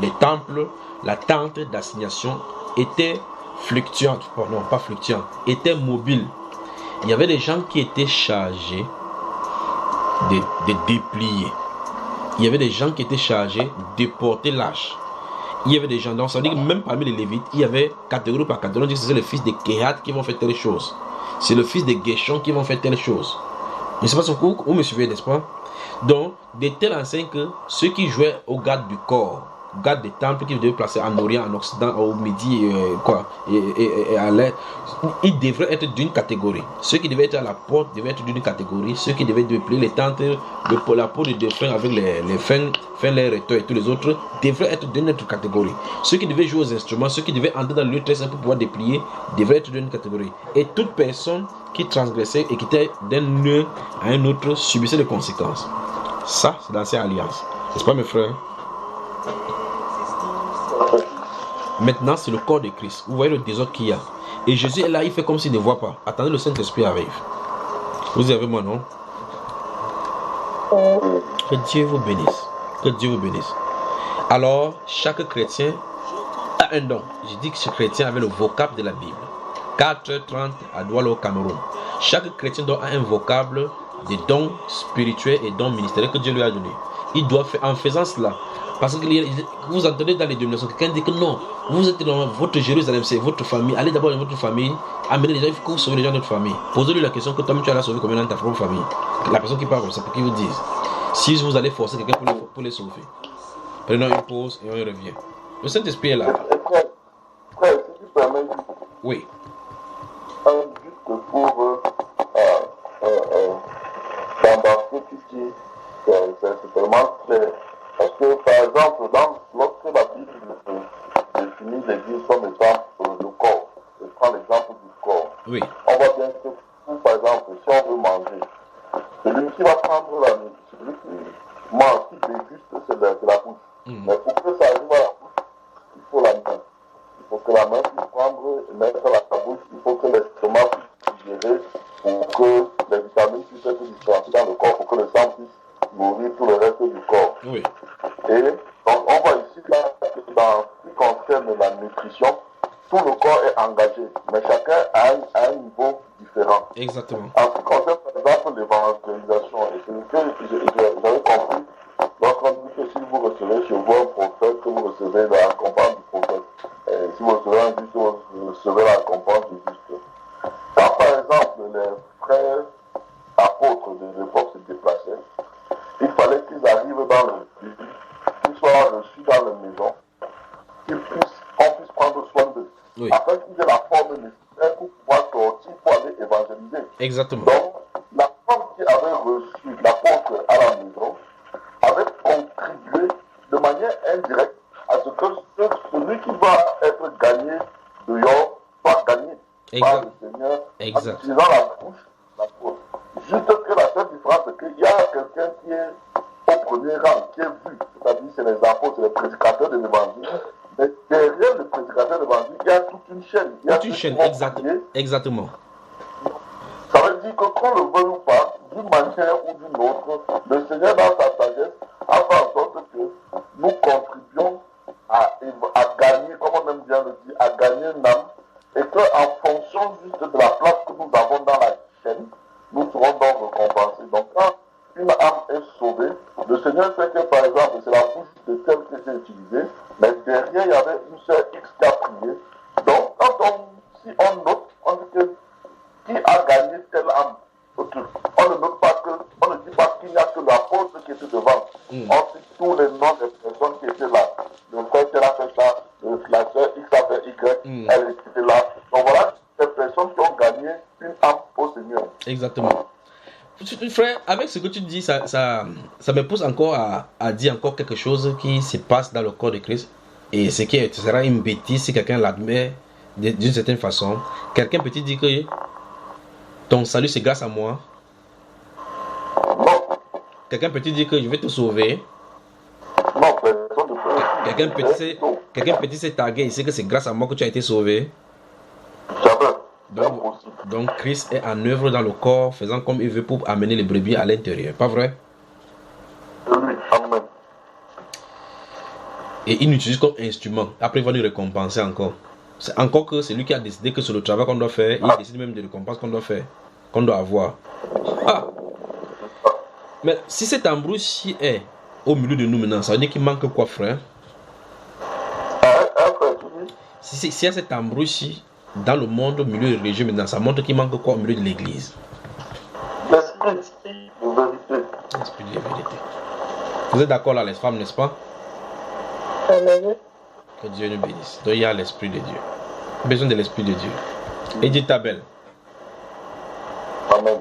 les temples, la tente d'assignation était fluctuante, était mobile. Il y avait des gens qui étaient chargés de déplier. Il y avait des gens qui étaient chargés de porter l'arche. Il y avait des gens, donc ça veut dire que même parmi les Lévites, il y avait catégorie par catégorie. On dit que c'est le fils de Kehat qui vont faire telle chose. C'est le fils de Gershon qui vont faire telle chose. Je ne sais pas si vous me suivez, n'est-ce pas? Donc, de telle enseigne que ceux qui jouaient au garde du corps, garde des temples qui devaient placer en Orient, en Occident, au Midi, et à l'Est, ils devraient être d'une catégorie. Ceux qui devaient être à la porte devaient être d'une catégorie. Ceux qui devaient déplier les tentes, la peau de dauphin avec les fins, les réteurs et tous les autres devraient être d'une autre catégorie. Ceux qui devaient jouer aux instruments, ceux qui devaient entrer dans le lieu très simple pour pouvoir déplier, devraient être d'une catégorie. Et toute personne qui transgressait et qui était d'un lieu à un autre subissait les conséquences. Ça, c'est l'ancienne alliance. N'est-ce pas, mes frères? Maintenant, c'est le corps de Christ. Vous voyez le désordre qu'il y a. Et Jésus est là, il fait comme s'il ne voit pas. Attendez, le Saint-Esprit arrive. Vous y avez moi, non? Que Dieu vous bénisse. Que Dieu vous bénisse. Alors, chaque chrétien a un don. Je dis que chaque chrétien avait le vocable de la Bible. 4h30 à Douala au Cameroun. Chaque chrétien doit avoir un vocable de dons spirituels et dons ministériels que Dieu lui a donné. Il doit faire en faisant cela. Parce que vous entendez dans les dénominations, quelqu'un dit que non, vous êtes dans votre Jérusalem, c'est votre famille. Allez d'abord dans votre famille, amenez les gens, il faut que vous sauvez les gens de votre famille. Posez-lui la question que toi-même tu as sauvé combien dans ta propre famille. La personne qui parle comme ça, pour qu'il vous dise. Si vous allez forcer quelqu'un pour les sauver. Prenons une pause et on y revient. Le Saint-Esprit est là. Frère, si tu permets, oui. Juste pour d'embarquer tout ce qui c'est tellement clair. Parce que, par exemple, lorsque la Bible définit l'Église comme étant le corps, je prends l'exemple du corps. Oui. On voit bien que, par exemple, si on veut manger, celui qui va prendre la nourriture, celui qui mange, qui déguste, c'est la bouche. Mais pour que ça arrive à la bouche, il faut la main. Il faut que la main puisse prendre et mettre à la bouche. Il faut que l'estomac puisse digérer pour que les vitamines puissent être dispensées chacun a un niveau différent. Exactement. En ce qui concerne par exemple l'évangélisation, et c'est ce que j'avais compris lorsqu'on dit que si vous recevez chez vous un prophète, que vous recevez la récompense du prophète. Et si vous recevez un juste, vous recevez la récompense du juste. Quand par exemple les frères apôtres de l'époque se déplaçaient, il fallait qu'ils arrivent dans le pays, qu'ils soient reçus dans la maison, qu'on puisse prendre soin d'eux. Oui. Afin qu'ils aient la forme nécessaire pour pouvoir sortir pour aller évangéliser. Exactement. Donc, la femme qui avait reçu l'apôtre à la maison avait contribué de manière indirecte à ce que celui qui va être gagné dehors soit gagné par le Seigneur en utilisant la bouche de l'apôtre. Juste que la seule différence, c'est qu'il y a quelqu'un qui est au premier rang, qui est vu, c'est-à-dire c'est les apôtres, c'est les prédicateurs de l'évangile. Mais derrière le prédicateur de l'évangile, il y a toute une chaîne. Il y a toute une chaîne, exactement. Ça veut dire que qu'on le veuille ou pas, d'une manière ou d'une autre, le Seigneur dans sa sagesse a fait en sorte que nous contribuions à gagner, comme on aime bien le dire, à gagner une âme, et qu'en fonction juste de la place que nous avons dans la chaîne, nous serons donc récompensés. Donc quand une âme est sauvée, le Seigneur sait que par exemple c'est la bouche de tel qui était utilisée, mais derrière il y avait une sœur X qui a prié. Donc si on note, on dit que qui a gagné telle âme, on ne note pas que, on ne dit pas qu'il n'y a que l'apôtre qui était devant. On cite tous les noms des personnes qui étaient là. Le frère qui a fait ça, la sœur X a fait Y, elle était là. Donc voilà ces personnes qui ont gagné une âme au Seigneur. Exactement. Frère, avec ce que tu dis, ça me pousse encore à dire encore quelque chose qui se passe dans le corps de Christ. Et ce qui sera une bêtise si quelqu'un l'admet d'une certaine façon. Quelqu'un peut-il dire que ton salut c'est grâce à moi? Non. Quelqu'un peut-il dire que je vais te sauver? Non, personne ne peut. Quelqu'un peut-il se taguer et c'est que c'est grâce à moi que tu as été sauvé? Jamais. Donc Christ est en œuvre dans le corps, faisant comme il veut pour amener les brebis à l'intérieur. Pas vrai? Oui, amen. Et il nous utilise comme instrument. Après, il va nous récompenser encore. C'est encore que c'est lui qui a décidé que c'est le travail qu'on doit faire. Il décide même de récompense qu'on doit faire, qu'on doit avoir. Ah! Mais si cet embrouille est au milieu de nous maintenant, ça veut dire qu'il manque quoi, frère? Si y a cet embrouille dans le monde, au milieu religieux maintenant, ça montre qu'il manque quoi au milieu de l'église? L'esprit de vérité. L'esprit de vérité. Vous êtes d'accord là, les femmes, n'est-ce pas? Amen. Que Dieu nous bénisse. Donc il y a l'Esprit de Dieu. Besoin de l'Esprit de Dieu. Et dit ta belle. Amen.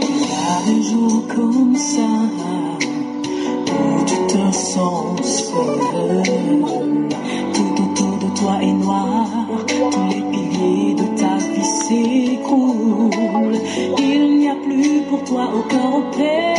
Il y a des jours comme ça où tu te sens seul. Tout autour de toi est noir, tous les piliers de ta vie s'écroulent. Il n'y a plus pour toi aucun repère.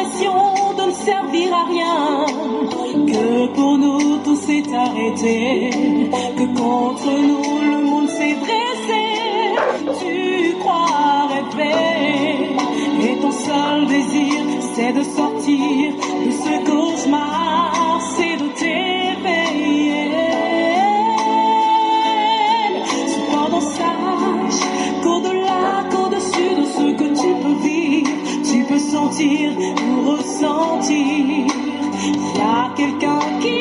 l'impression de ne servir à rien, que pour nous tout s'est arrêté, que contre nous le monde s'est dressé. Tu crois rêver et ton seul désir c'est de sortir de ce cauchemar, c'est de t'éveiller. Cependant sache qu'au-delà, qu'au-dessus de ce que tu peux vivre, tu peux sentir ou ressentir, il y a quelqu'un qui